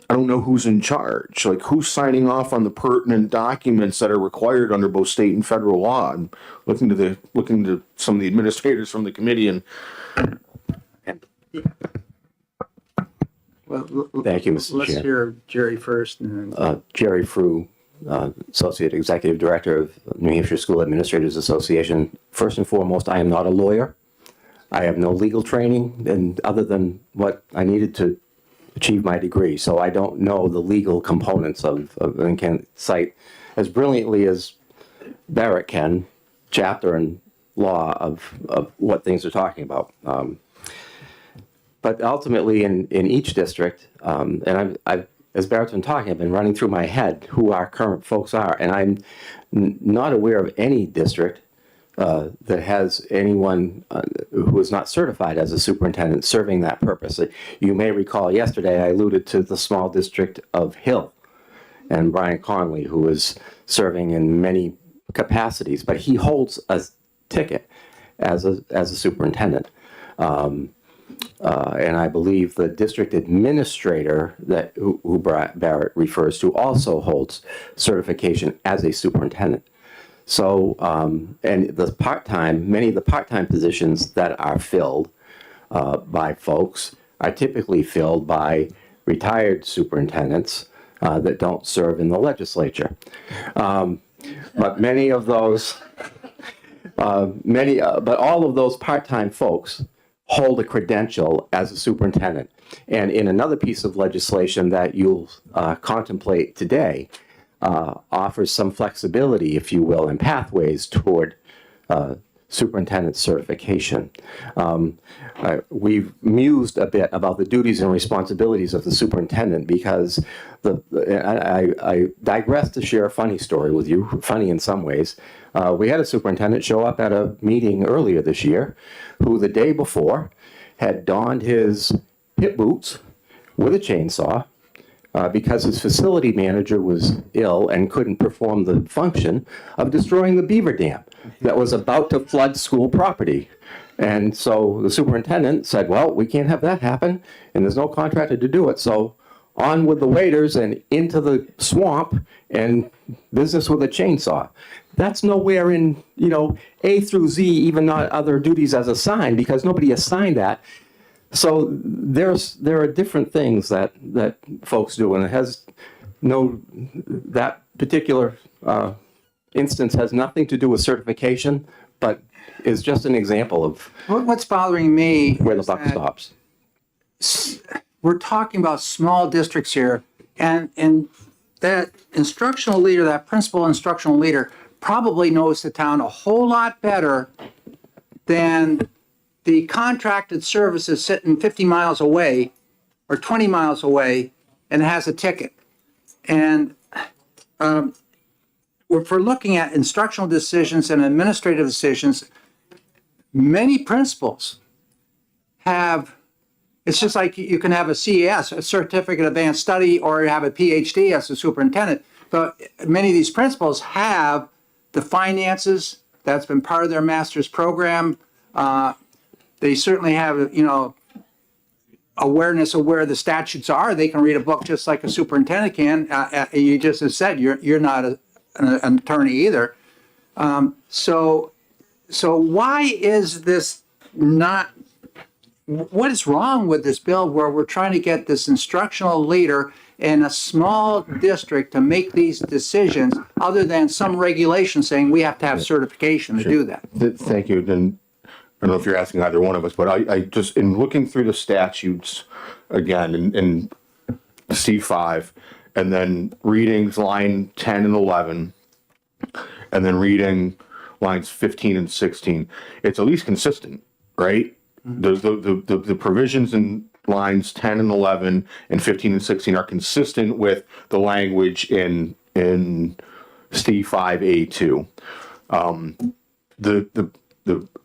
I don't know who's in charge, like who's signing off on the pertinent documents that are required under both state and federal law. I'm looking to some of the administrators from the committee and. Thank you, Mr. Let's Chair. hear Jerry first. And then... Jerry Frew, Associate Executive Director of New Hampshire School Administrators Association. First and foremost, I am not a lawyer. I have no legal training, and other than what I needed to achieve my degree, so I don't know the legal components of and can cite as brilliantly as Barrett can, chapter and law of what things are talking about. But ultimately, in each district, and I've as Barrett's been talking, I've been running through my head who our current folks are, and I'm not aware of any district that has anyone who is not certified as a superintendent serving that purpose. You may recall yesterday I alluded to the small district of Hill and Brian Conley, who is serving in many capacities, but he holds a ticket as a superintendent. And I believe the district administrator who Barrett refers to also holds certification as a superintendent. So, and many of the part-time positions that are filled by folks are typically filled by retired superintendents that don't serve in the legislature. But many of those, but all of those part-time folks hold a credential as a superintendent. And in another piece of legislation that you'll contemplate today, offers some flexibility, if you will, and pathways toward superintendent certification. We've mused a bit about the duties and responsibilities of the superintendent because I digress to share a funny story with you, funny in some ways. We had a superintendent show up at a meeting earlier this year who the day before had donned his hip boots with a chainsaw because his facility manager was ill and couldn't perform the function of destroying the beaver dam that was about to flood school property. And so the superintendent said, well, we can't have that happen, and there's no contractor to do it. So on with the waders and into the swamp and business with a chainsaw. That's nowhere in, A through Z, even not other duties as assigned, because nobody assigned that. So there are different things that folks do, and it has that particular instance has nothing to do with certification, but is just an example of what's bothering me where the buck stops. We're talking about small districts here, and that instructional leader, that principal instructional leader, probably knows the town a whole lot better than the contracted services sitting 50 miles away or 20 miles away and has a ticket. And if we're looking at instructional decisions and administrative decisions, many principals have, it's just like you can have a CES, a Certificate of Advanced Study, or have a PhD as a superintendent. But many of these principals have the finances, that's been part of their master's program. They certainly have, awareness of where the statutes are. They can read a book just like a superintendent can. You just have said you're not an attorney either. So why is this not? What is wrong with this bill where we're trying to get this instructional leader in a small district to make these decisions, other than some regulation saying we have to have certification to do that? Thank you. And I don't know if you're asking either one of us, but I just, in looking through the statutes again in C5, and then reading line 10 and 11, and then reading lines 15 and 16, it's at least consistent, right? The provisions in lines 10 and 11 and 15 and 16 are consistent with the language in C5A2.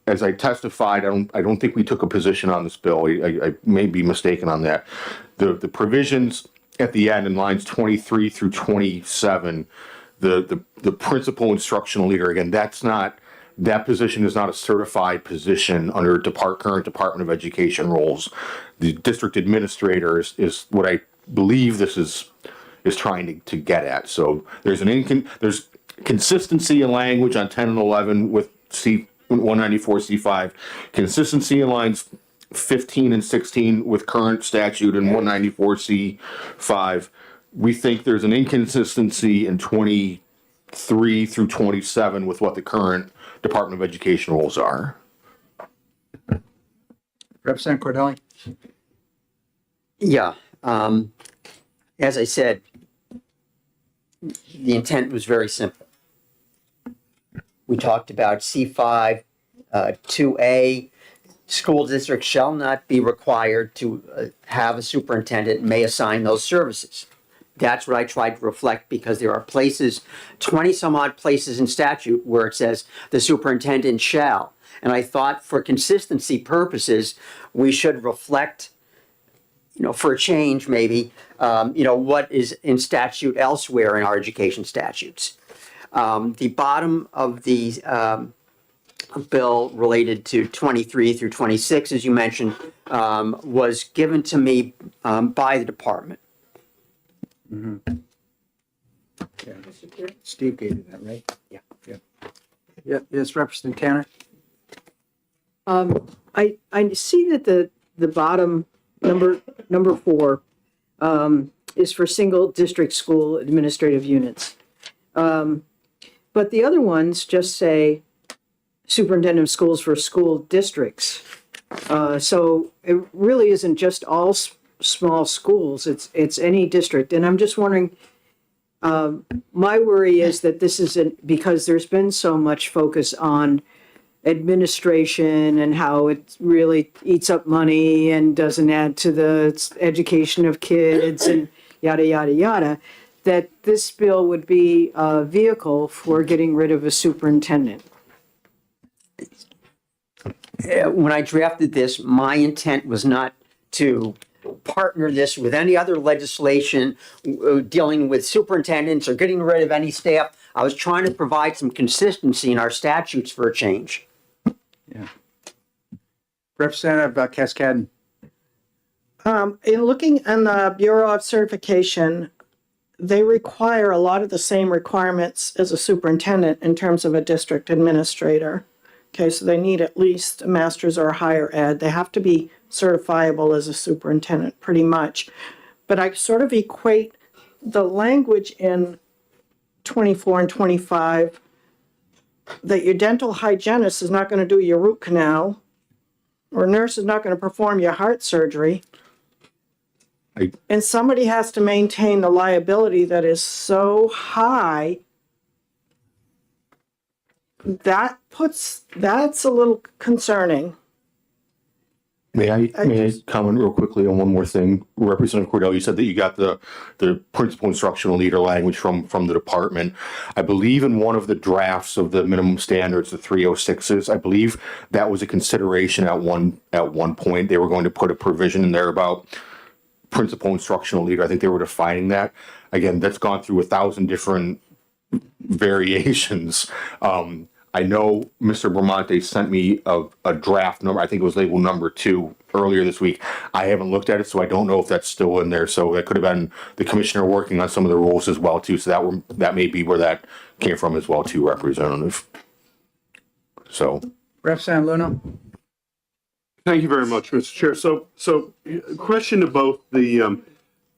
As I testified, I don't think we took a position on this bill. I may be mistaken on that. The provisions at the end in lines 23 through 27, the principal instructional leader, again, that position is not a certified position under current Department of Education rules. The district administrator is what I believe this is trying to get at. So there's there's consistency in language on 10 and 11 with C194 C5, consistency in lines 15 and 16 with current statute and 194 C5. We think there's an inconsistency in 23 through 27 with what the current Department of Education rules are. Representative Cordelli? Yeah. As I said, the intent was very simple. We talked about C5, 2A, school districts shall not be required to have a superintendent and may assign those services. That's what I tried to reflect, because there are places, 20 some odd places in statute where it says the superintendent shall. And I thought for consistency purposes, we should reflect, for a change maybe, what is in statute elsewhere in our education statutes. The bottom of the bill related to 23 through 26, as you mentioned, was given to me by the department. Mm-hmm. Yeah. Steve gave you that, right? Yeah. Yeah. Yes, Representative Tanner? I see that the bottom number 4 is for single district school administrative units. But the other ones just say superintendent of schools for school districts. So it really isn't just all small schools, it's any district. And I'm just wondering, my worry is that this isn't, because there's been so much focus on administration and how it really eats up money and doesn't add to the education of kids and yada, yada, yada, that this bill would be a vehicle for getting rid of a superintendent. When I drafted this, my intent was not to partner this with any other legislation dealing with superintendents or getting rid of any staff. I was trying to provide some consistency in our statutes for a change. Yeah. Representative Cascadden? In looking in the Bureau of Certification, they require a lot of the same requirements as a superintendent in terms of a district administrator. Okay, so they need at least a master's or a higher ed. They have to be certifiable as a superintendent, pretty much. But I sort of equate the language in 24 and 25 that your dental hygienist is not going to do your root canal, or nurse is not going to perform your heart surgery. And somebody has to maintain the liability that is so high. That's a little concerning. May I comment real quickly on one more thing? Representative Cordell, you said that you got the principal instructional leader language from the department. I believe in one of the drafts of the minimum standards, the 306s, I believe that was a consideration at one point. They were going to put a provision in there about principal instructional leader. I think they were defining that. Again, that's gone through 1,000 different variations. I know Mr. Bramante sent me a draft number. I think it was labeled number 2 earlier this week. I haven't looked at it, so I don't know if that's still in there. So that could have been the commissioner working on some of the rules as well too. So that may be where that came from as well too, Representative. So, Representative Luno? Thank you very much, Mr. Chair. So question to both the,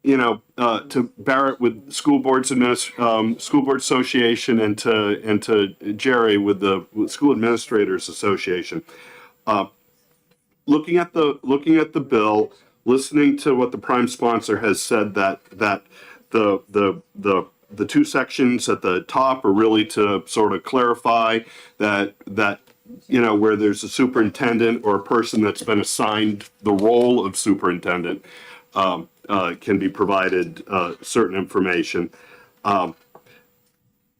to Barrett with School Board Association and to Jerry with the School Administrators Association. Looking at the bill, listening to what the prime sponsor has said that the two sections at the top are really to sort of clarify that where there's a superintendent or a person that's been assigned the role of superintendent, can be provided certain information, and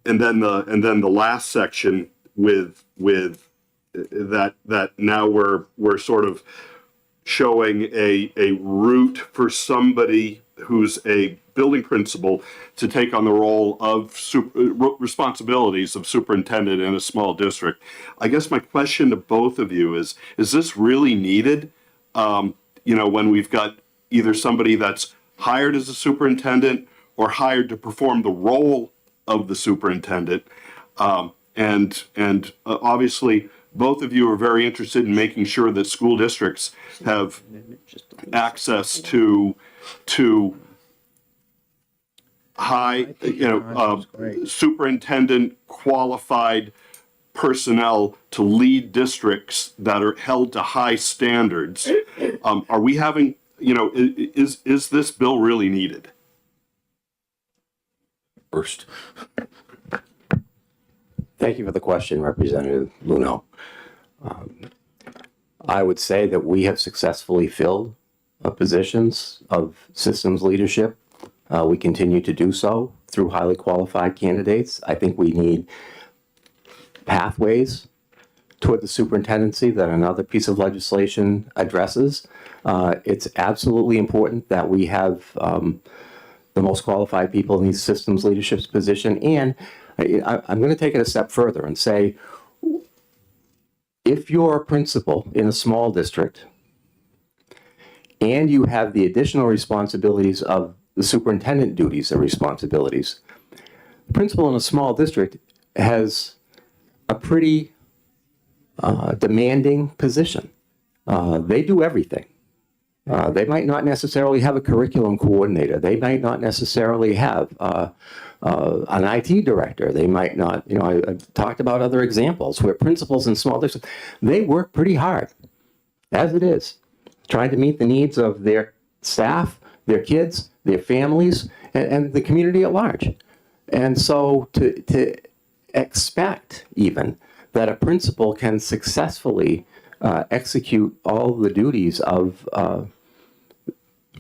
then the last section with that now we're sort of showing a route for somebody who's a building principal to take on the role of responsibilities of superintendent in a small district. I guess my question to both of you is this really needed? When we've got either somebody that's hired as a superintendent or hired to perform the role of the superintendent. And obviously, both of you are very interested in making sure that school districts have access to high, superintendent qualified personnel to lead districts that are held to high standards. Are we having, is this bill really needed? First. Thank you for the question, Representative Luno. I would say that we have successfully filled positions of systems leadership. We continue to do so through highly qualified candidates. I think we need pathways toward the superintendency that another piece of legislation addresses. It's absolutely important that we have the most qualified people in these systems leadership position. And I'm going to take it a step further and say, if you're a principal in a small district and you have the additional responsibilities of the superintendent duties and responsibilities, the principal in a small district has a pretty demanding position. They do everything. They might not necessarily have a curriculum coordinator. They might not necessarily have an IT director. They might not, I've talked about other examples where principals in small districts, they work pretty hard, as it is, trying to meet the needs of their staff, their kids, their families, and the community at large. And so to expect even that a principal can successfully execute all the duties of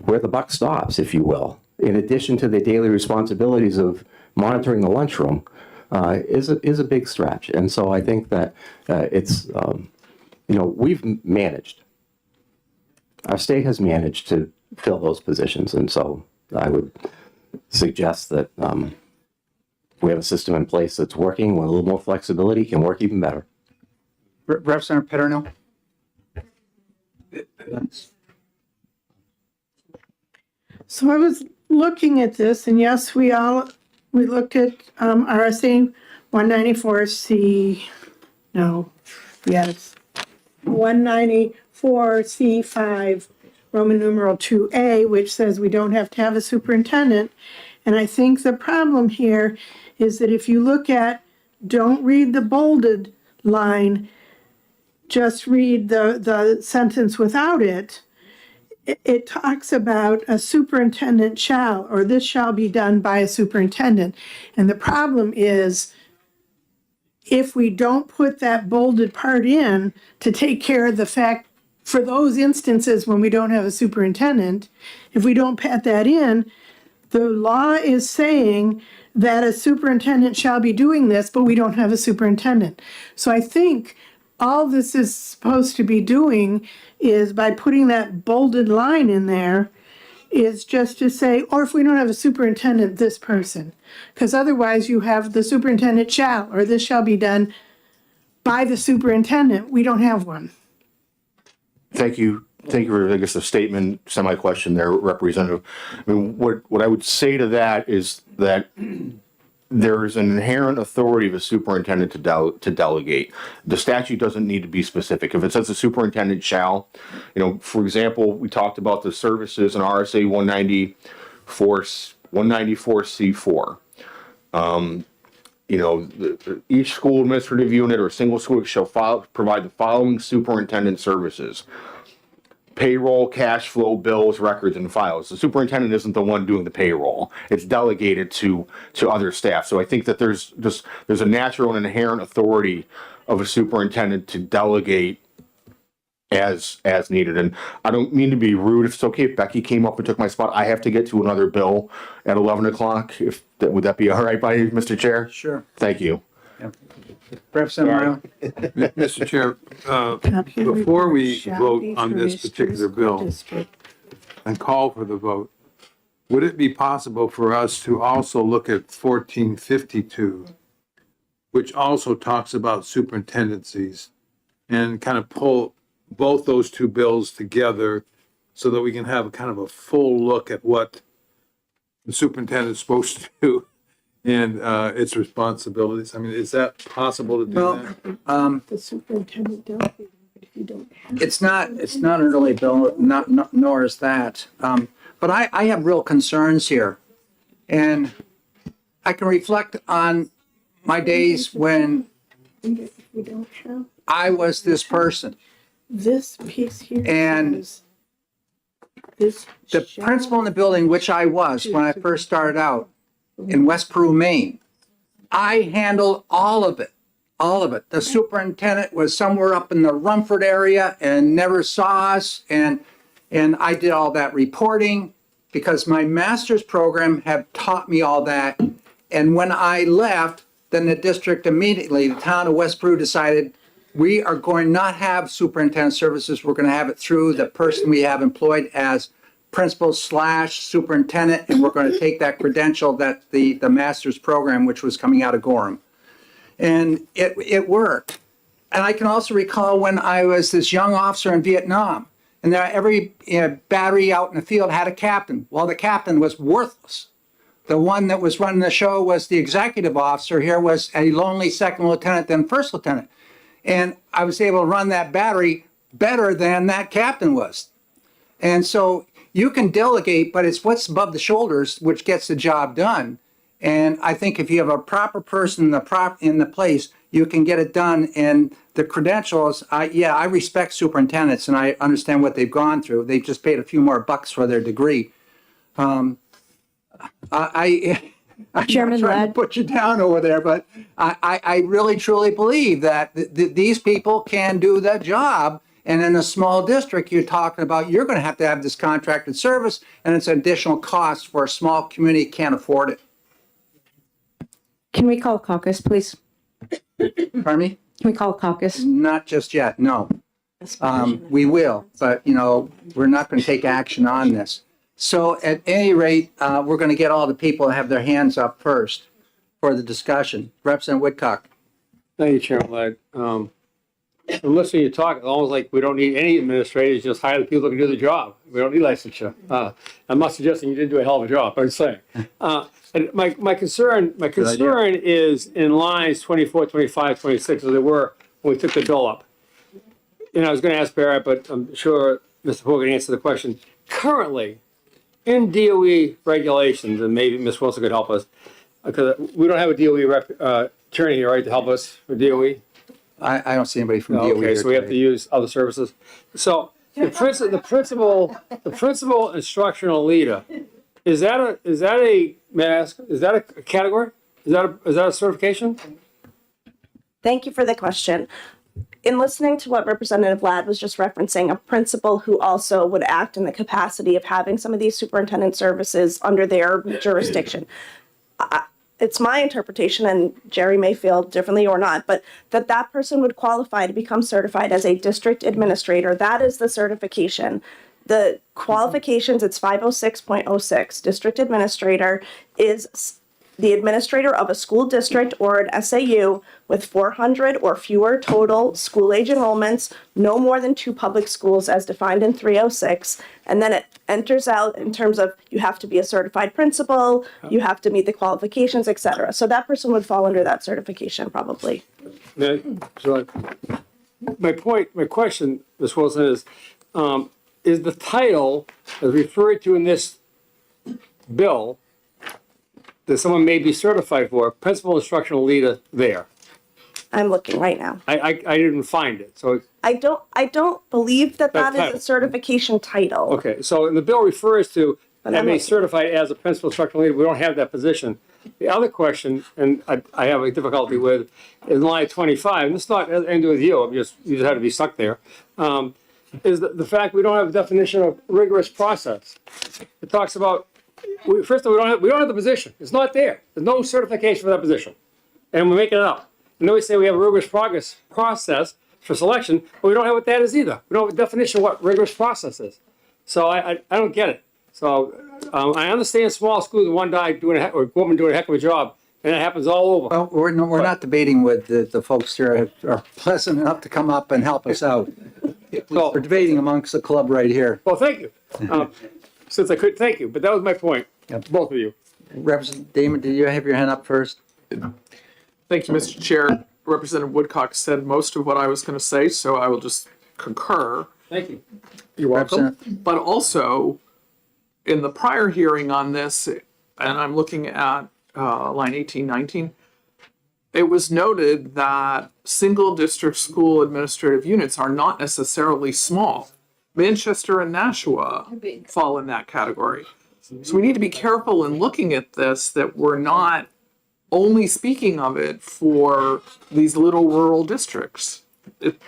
where the buck stops, if you will, in addition to the daily responsibilities of monitoring the lunchroom, is a big stretch. And so I think that it's, we've managed. Our state has managed to fill those positions. And so I would suggest that we have a system in place that's working with a little more flexibility, can work even better. Representative Paterno? So I was looking at this, and yes, we looked at RSA 194C, yes, 194C5, Roman numeral 2A, which says we don't have to have a superintendent. And I think the problem here is that if you look at, don't read the bolded line, just read the sentence without it. It talks about a superintendent shall, or this shall be done by a superintendent. And the problem is, if we don't put that bolded part in to take care of the fact for those instances when we don't have a superintendent, if we don't pat that in, the law is saying that a superintendent shall be doing this, but we don't have a superintendent. So I think all this is supposed to be doing is by putting that bolded line in there is just to say, or if we don't have a superintendent, this person. Because otherwise you have the superintendent shall, or this shall be done by the superintendent. We don't have one. Thank you. Thank you for, I guess, the statement, semi-question there, Representative. I mean, what I would say to that is that there is an inherent authority of a superintendent to delegate. The statute doesn't need to be specific. If it says the superintendent shall, for example, we talked about the services in RSA 194C4. Each school administrative unit or single school shall provide the following superintendent services: payroll, cash flow, bills, records, and files. The superintendent isn't the one doing the payroll. It's delegated to other staff. So I think that there's a natural and inherent authority of a superintendent to delegate as needed. And I don't mean to be rude. If it's okay if Becky came up and took my spot, I have to get to another bill at 11 o'clock. Would that be all right by you, Mr. Chair? Sure. Thank you. Representative Milo? Mr. Chair, before we vote on this particular bill and call for the vote, would it be possible for us to also look at 1452, which also talks about superintendencies, and kind of pull both those two bills together so that we can have kind of a full look at what the superintendent's supposed to do and its responsibilities? I mean, is that possible to do that? The superintendent delegated, but if you don't have. It's not an early bill, nor is that. But I have real concerns here. And I can reflect on my days when If we don't have I was this person. this piece here. And says this the principal in the building, which I was when I first started out in West Peru, Maine, I handled all of it. The superintendent was somewhere up in the Rumford area and never saw us. And I did all that reporting because my master's program had taught me all that. And when I left, then the district immediately, the town of West Peru, decided we are going to not have superintendent services. We're going to have it through the person we have employed as principal/superintendent, and we're going to take that credential that the master's program, which was coming out of Gorham. And it worked. And I can also recall when I was this young officer in Vietnam, and every battery out in the field had a captain. Well, the captain was worthless. The one that was running the show was the executive officer. Here was a lonely second lieutenant, then first lieutenant. And I was able to run that battery better than that captain was. And so you can delegate, but it's what's above the shoulders which gets the job done. And I think if you have a proper person in the place, you can get it done. And the credentials, I respect superintendents and I understand what they've gone through. They've just paid a few more bucks for their degree. I'm Chairman not trying Ladd. to put you down over there, but I really truly believe that these people can do the job. And in a small district, you're talking about, you're going to have this contracted service, and it's an additional cost for a small community that can't afford it. Can we call caucus, please? Pardon me? Can we call caucus? Not just yet, no. We will, but we're not going to take action on this. So at any rate, we're going to get all the people that have their hands up first for the discussion. Representative Woodcock. Thank you, Chairman Ladd. I'm listening to you talk, it's almost like we don't need any administrators, just hire the people who can do the job. We don't need licensure. I'm not suggesting you didn't do a hell of a job, I'm saying. And my concern is in lines 24, 25, 26, as they were when we took the bill up. I was going to ask Barrett, but I'm sure Mr. Poole can answer the question. Currently, in DOE regulations, and maybe Ms. Wilson could help us, because we don't have a DOE attorney here, right, to help us for DOE? I don't see anybody from DOE Okay, here so we have to today. use other services. So the principal instructional leader, is that a category? Is that a certification? Thank you for the question. in listening to what Representative Ladd was just referencing, a principal who also would act in the capacity of having some of these superintendent services under their jurisdiction. It's my interpretation, and Jerry may feel differently or not, but that person would qualify to become certified as a district administrator. That is the certification. The qualifications, it's 506.06. District administrator is the administrator of a school district or an SAU with 400 or fewer total school-age enrollments, no more than 2 public schools as defined in 306. And then it enters out in terms of you have to be a certified principal, you have to meet the qualifications, et cetera. So that person would fall under that certification probably. So my question, Ms. Wilson, is the title as referred to in this bill that someone may be certified for, principal instructional leader there? I'm looking right now. I didn't find it, so. I don't believe that That is title. a certification title. Okay, so the bill refers to But having I'm- certified as a principal instructional leader. We don't have that position. The other question, and I have a difficulty with, is line 25, and it's not anything to do with you, you just had to be stuck there, is the fact we don't have a definition of rigorous process. It talks about, first of all, we don't have the position. It's not there. There's no certification for that position. And we're making it up. And then we say we have a rigorous process for selection, but we don't have what that is either. We don't have a definition of what rigorous process is. So I don't get it. So I understand small schools, one guy doing or woman doing a heck of a job, and it happens all over. Well, we're not debating with the folks here are pleasant enough to come up and help us out. We're debating amongst the club right here. Well, thank you. Since I could, thank you. But that was my point, both of you. Representative Damon, did you have your hand up first? Thank you, Mr. Chair. Representative Woodcock said most of what I was going to say, so I will just concur. Thank you. You're welcome. But also, in the prior hearing on this, and I'm looking at line 18, 19, it was noted that single district school administrative units are not necessarily small. Manchester and Nashua fall in that category. So we need to be careful in looking at this, that we're not only speaking of it for these little rural districts.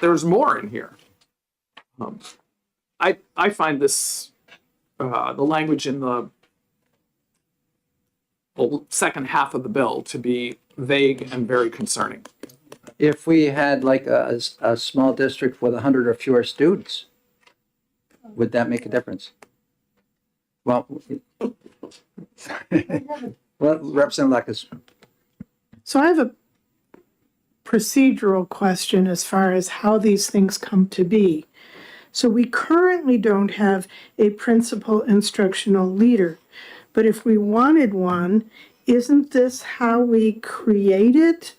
There's more in here. I find this, the language in the second half of the bill to be vague and very concerning. If we had like a small district with 100 or fewer students, would that make a difference? Well, Representative Lucas. So I have a procedural question as far as how these things come to be. So we currently don't have a principal instructional leader, but if we wanted one, isn't this how we create it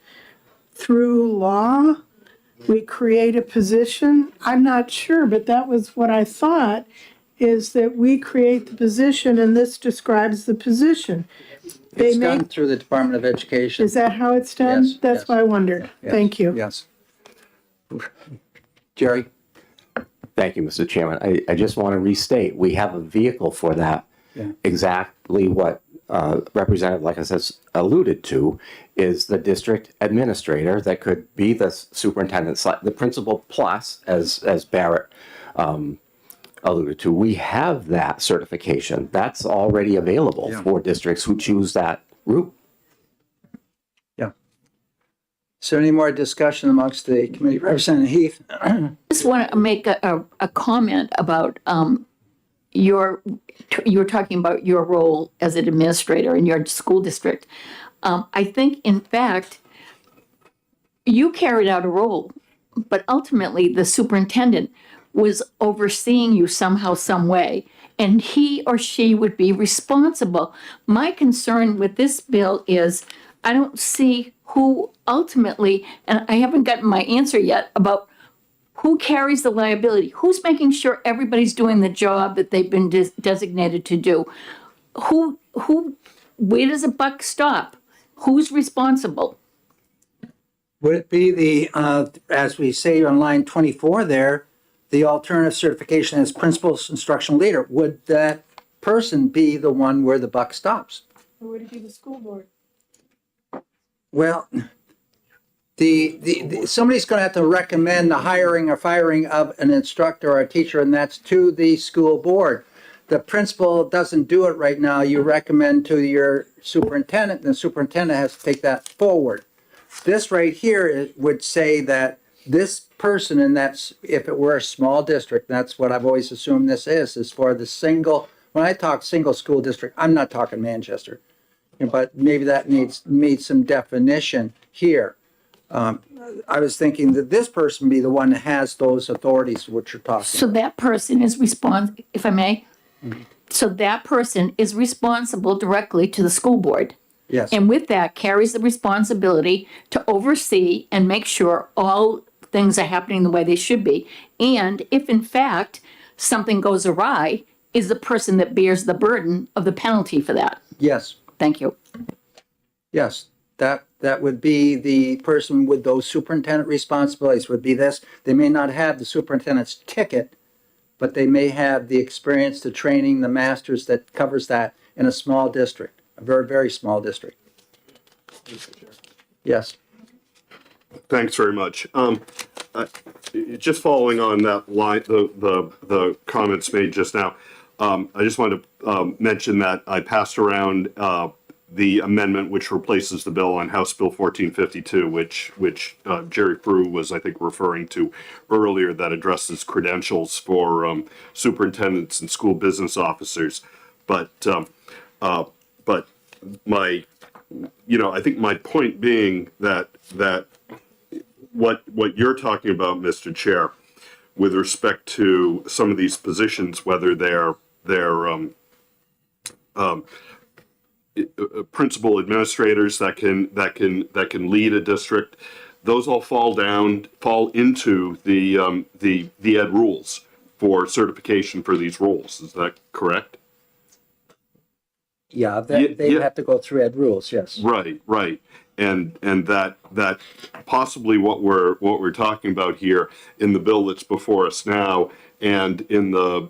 through law? We create a position? I'm not sure, but that was what I thought, is that we create the position and this describes the position. It's done through the Department of Education. Is that how it's done? Yes, That's yes. why I wondered. Yes, Thank you. Yes. Jerry? Thank you, Mr. Chairman. I just want to restate, we have a vehicle for that. Yeah. Exactly what Representative, like I said, alluded to is the district administrator that could be the superintendent, the principal plus, as Barrett alluded to. We have that certification. That's already available for districts who choose that route. Yeah. Is there any more discussion amongst the committee? Representative Heath? I just want to make a comment about you were talking about your role as an administrator in your school district. I think, in fact, you carried out a role, but ultimately the superintendent was overseeing you somehow, some way, and he or she would be responsible. My concern with this bill is I don't see who ultimately, and I haven't gotten my answer yet about who carries the liability? Who's making sure everybody's doing the job that they've been designated to do? Where does the buck stop? Who's responsible? Would it be the, as we say on line 24 there, the alternative certification as principal instructional leader? Would that person be the one where the buck stops? Or would it be the school board? Well, somebody's going to have to recommend the hiring or firing of an instructor or a teacher, and that's to the school board. The principal doesn't do it right now. You recommend to your superintendent, and the superintendent has to take that forward. This right here would say that this person, and that's, if it were a small district, that's what I've always assumed this is for the single, when I talk single school district, I'm not talking Manchester. But maybe that needs some definition here. I was thinking that this person be the one that has those authorities which you're talking So that person is if I may, so that person is responsible directly to the school board. Yes. And with that carries the responsibility to oversee and make sure all things are happening the way they should be. And if in fact something goes awry, is the person that bears the burden of the penalty for that. Yes. Thank you. Yes, that would be the person with those superintendent responsibilities would be this. They may not have the superintendent's ticket, but they may have the experience, the training, the masters that covers that in a small district, a very, very small district. Yes. Thanks very much. Just following on that line, the comments made just now, I just want to mention that I passed around the amendment which replaces the bill on House Bill 1452, which Jerry Frew was, I think, referring to earlier, that addresses credentials for superintendents and school business officers. But my, I think my point being that what you're talking about, Mr. Chair, with respect to some of these positions, whether they're principal administrators that can lead a district, those all fall into the ed rules for certification for these roles. Is that correct? Yeah, they have to go through ed rules. Yes. Right. And that possibly what we're talking about here in the bill that's before us now, and in the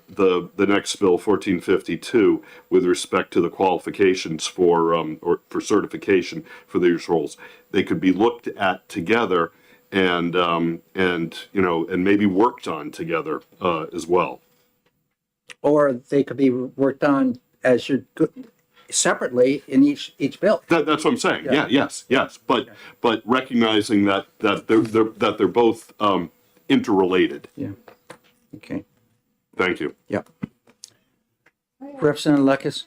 next bill 1452, with respect to the qualifications for or for certification for these roles, they could be looked at together and maybe worked on together as well. Or they could be worked on as you separately in each bill. That's what I'm saying. Yeah. Yes. But recognizing that they're both interrelated. Yeah. Okay. Thank you. Yep. Representative Lekis.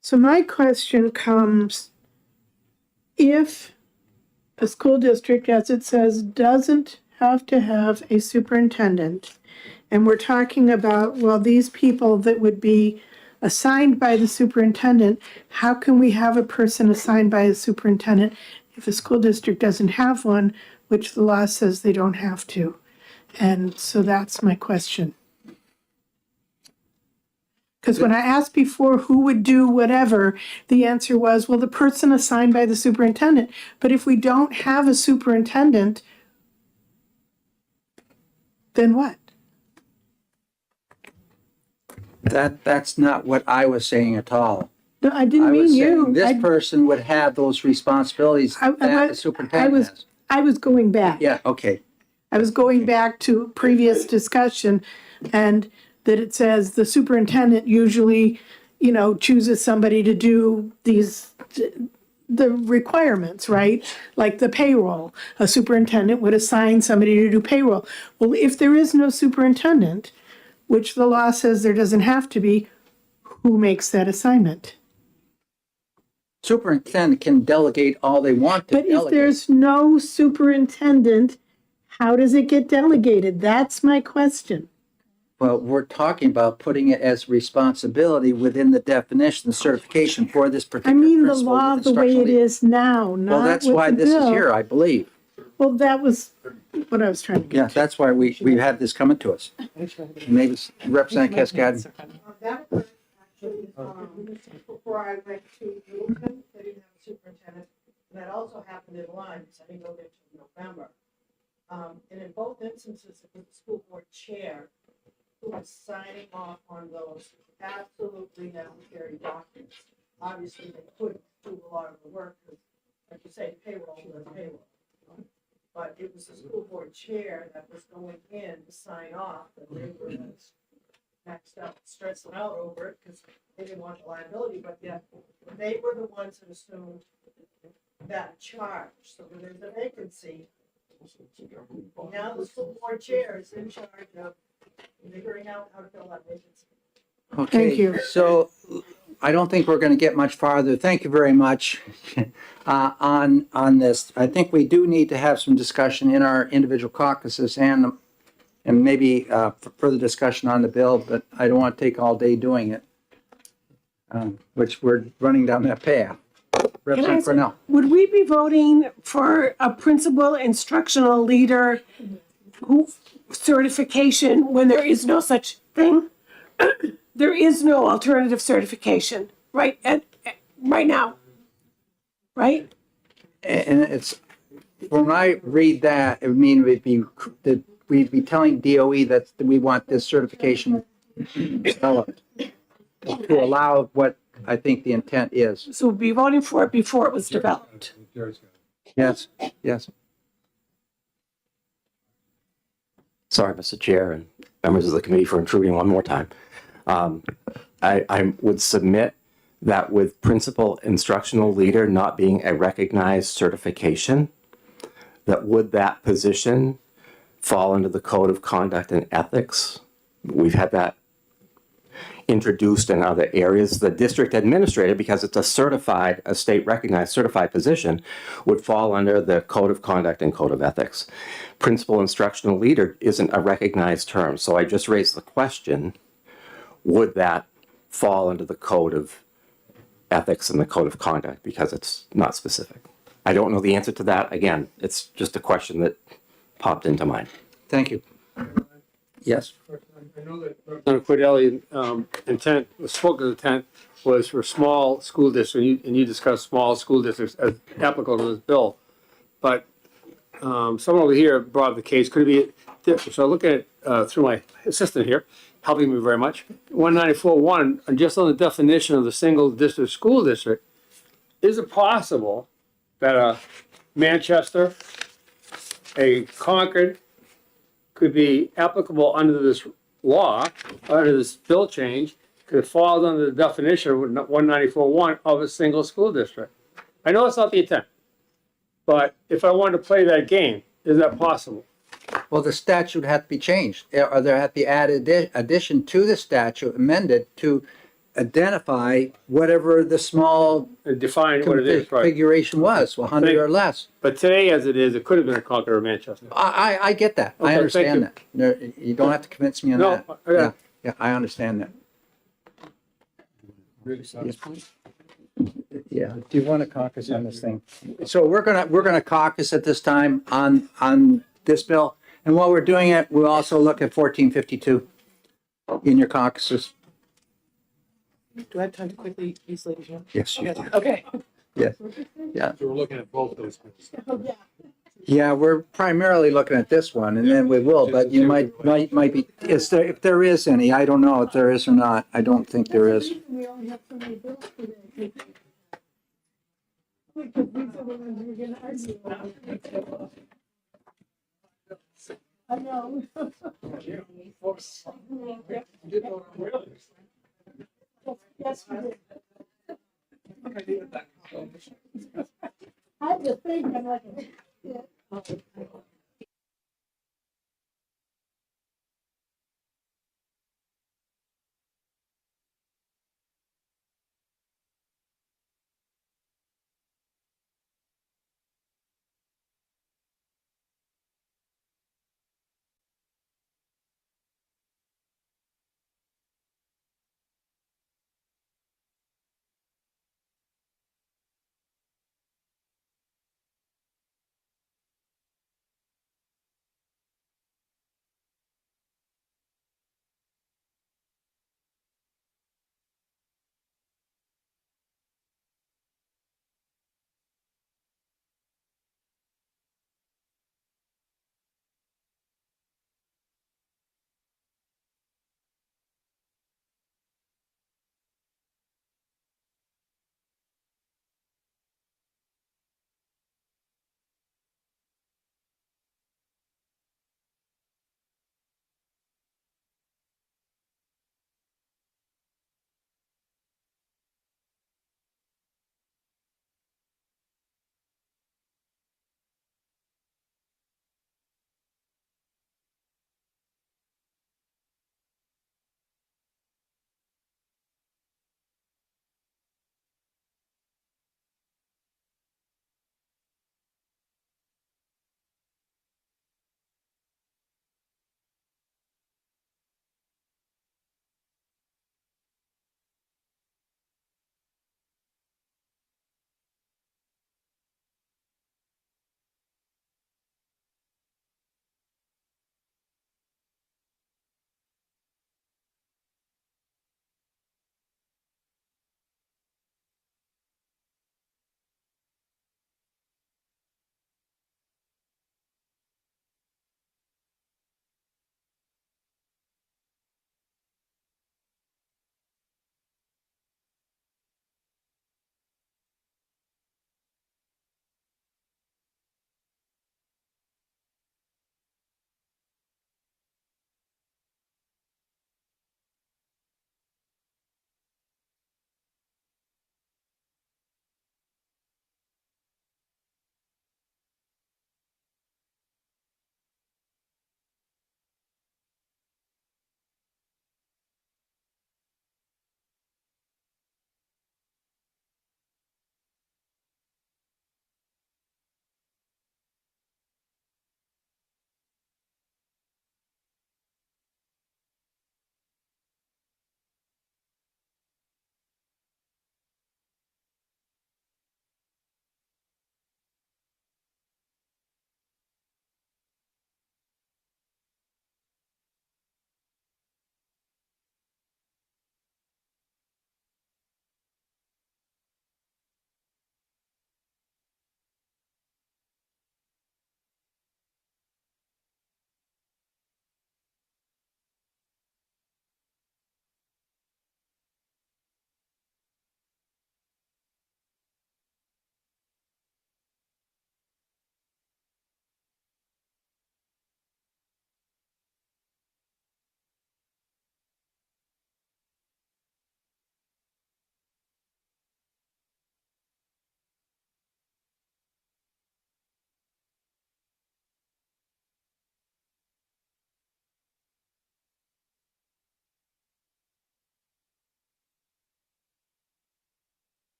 So my question comes, if a school district, as it says, doesn't have to have a superintendent, and we're talking about, well, these people that would be assigned by the superintendent, how can we have a person assigned by a superintendent if a school district doesn't have one, which the law says they don't have to? And so that's my question. Because when I asked before who would do whatever, the answer was, well, the person assigned by the superintendent. But if we don't have a superintendent, then what? That's not what I was saying at all. No, I didn't I mean was you. saying this person would have those responsibilities that the superintendent has. I was going back. Yeah, okay. I was going back to previous discussion, and that it says the superintendent usually, chooses somebody to do the requirements, right? Like the payroll. A superintendent would assign somebody to do payroll. Well, if there is no superintendent, which the law says there doesn't have to be, who makes that assignment? Superintendent can delegate all they want to But delegate. if there's no superintendent, how does it get delegated? That's my question. Well, we're talking about putting it as responsibility within the definition, the certification for this particular I mean, the principal law with the way it instructional lead. is now, not Well, that's with why the this is bill. here, I believe. Well, that was what I was trying to get. Yeah, that's why we had this coming to us. Maybe Representative Cascade. That was actually, before I went to Littleton, they didn't have a superintendent, and that also happened in Lyme, I didn't go there till November. And in both instances, it was the school board chair who was signing off on those absolutely necessary documents. Obviously, they couldn't do a lot of the work, because like you say, payroll was payroll. But it was the school board chair that was going in to sign off, and they were maxed out, stressing out over it, because they didn't want the liability, but yet they were the ones that assumed that charge, so when there's a vacancy, now the school board chair is in charge of figuring out how to fill that vacancy. Okay, Thank you. so I don't think we're going to get much farther. Thank you very much on this. I think we do need to have some discussion in our individual caucuses and maybe further discussion on the bill, but I don't want to take all day doing it, which we're running down that path. Representative Cornell. Would we be voting for a principal instructional leader who certification when there is no such thing? There is no alternative certification, right, right now, right? And it's, when I read that, it would mean that we'd be telling DOE that we want this certification developed to allow what I think the intent is. So we'd be voting for it before it was developed. Yes, yes. Sorry, Mr. Chair and members of the committee for intruding one more time. I would submit that with principal instructional leader not being a recognized certification, would that position fall under the Code of Conduct and Ethics? We've had that introduced in other areas. The district administrator, because it's a state recognized certified position, would fall under the Code of Conduct and Code of Ethics. Principal instructional leader isn't a recognized term, so I just raised the question, would that fall under the Code of Ethics and the Code of Conduct, because it's not specific. I don't know the answer to that. Again, it's just a question that popped into mind. Thank you. Yes. I know that Representative Cordelli, intent, spoken intent was for small school districts, and you discussed small school districts as applicable to this bill. But someone over here brought up the case, could it be, so looking at through my assistant here, helping me very much, 194.1, and just on the definition of the single district school district, is it possible that a Manchester, a Concord could be applicable under this law, under this bill change, could fall under the definition of 194.1 of a single school district? I know it's not the intent, but if I wanted to play that game, is that possible? Well, the statute had to be changed, or there had to be added addition to the statute, amended to identify whatever the small define what it is, right? configuration was, 100 or less. But today, as it is, it could have been a Concord or Manchester. I get that. Okay, I understand thank that. No, you don't have to convince me on No, that. yeah. Yeah, I understand that. Yeah. Do you want to caucus on this thing? So we're gonna caucus at this time on this bill. And while we're doing it, we'll also look at 1452 in your caucuses. Do I have time to quickly use ladies' room? Yes, you do. Okay. Yes. Yeah. So we're looking at both those things. Yeah, we're primarily looking at this one, and then we will, but you might be, is there, if there is any, I don't know if there is or not. I don't think there is. We only have so many bills today. Because these are the ones we're gonna argue about. I know. Yes, we did. I had to think, I'm like, yeah.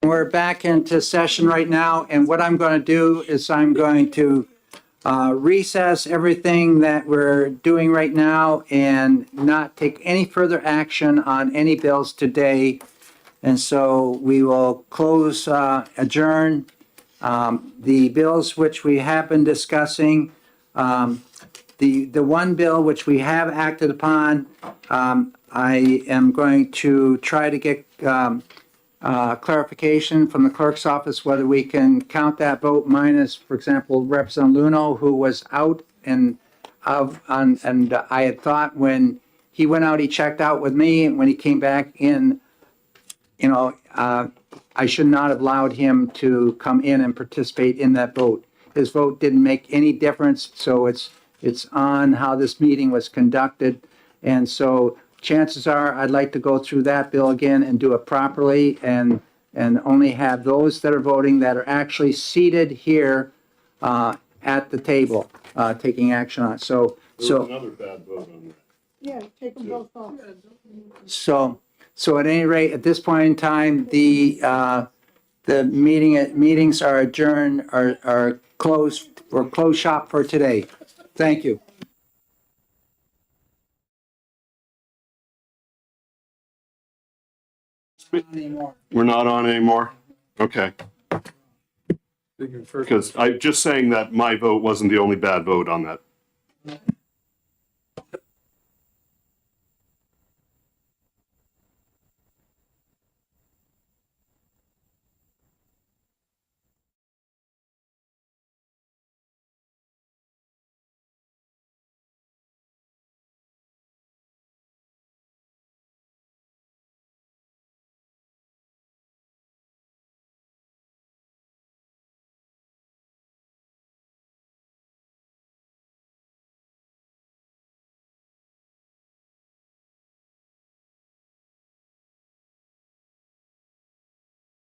We're back into session right now, and what I'm going to do is I'm going to recess everything that we're doing right now and not take any further action on any bills today. And so we will adjourn the bills which we have been discussing. The one bill which we have acted upon, I am going to try to get clarification from the clerk's office whether we can count that vote minus, for example, Representative Luno, who was out and I had thought when he went out, he checked out with me, and when he came back in, I should not have allowed him to come in and participate in that vote. His vote didn't make any difference, so it's on how this meeting was conducted. And so chances are I'd like to go through that bill again and do it properly and only have those that are voting that are actually seated here at the table taking action on it. So Another bad vote on that. Yeah, take them both off. So at any rate, at this point in time, the meetings are adjourned, are closed, or closed shop for today. Thank you. We're not on anymore? Okay. Because I'm just saying that my vote wasn't the only bad vote on that.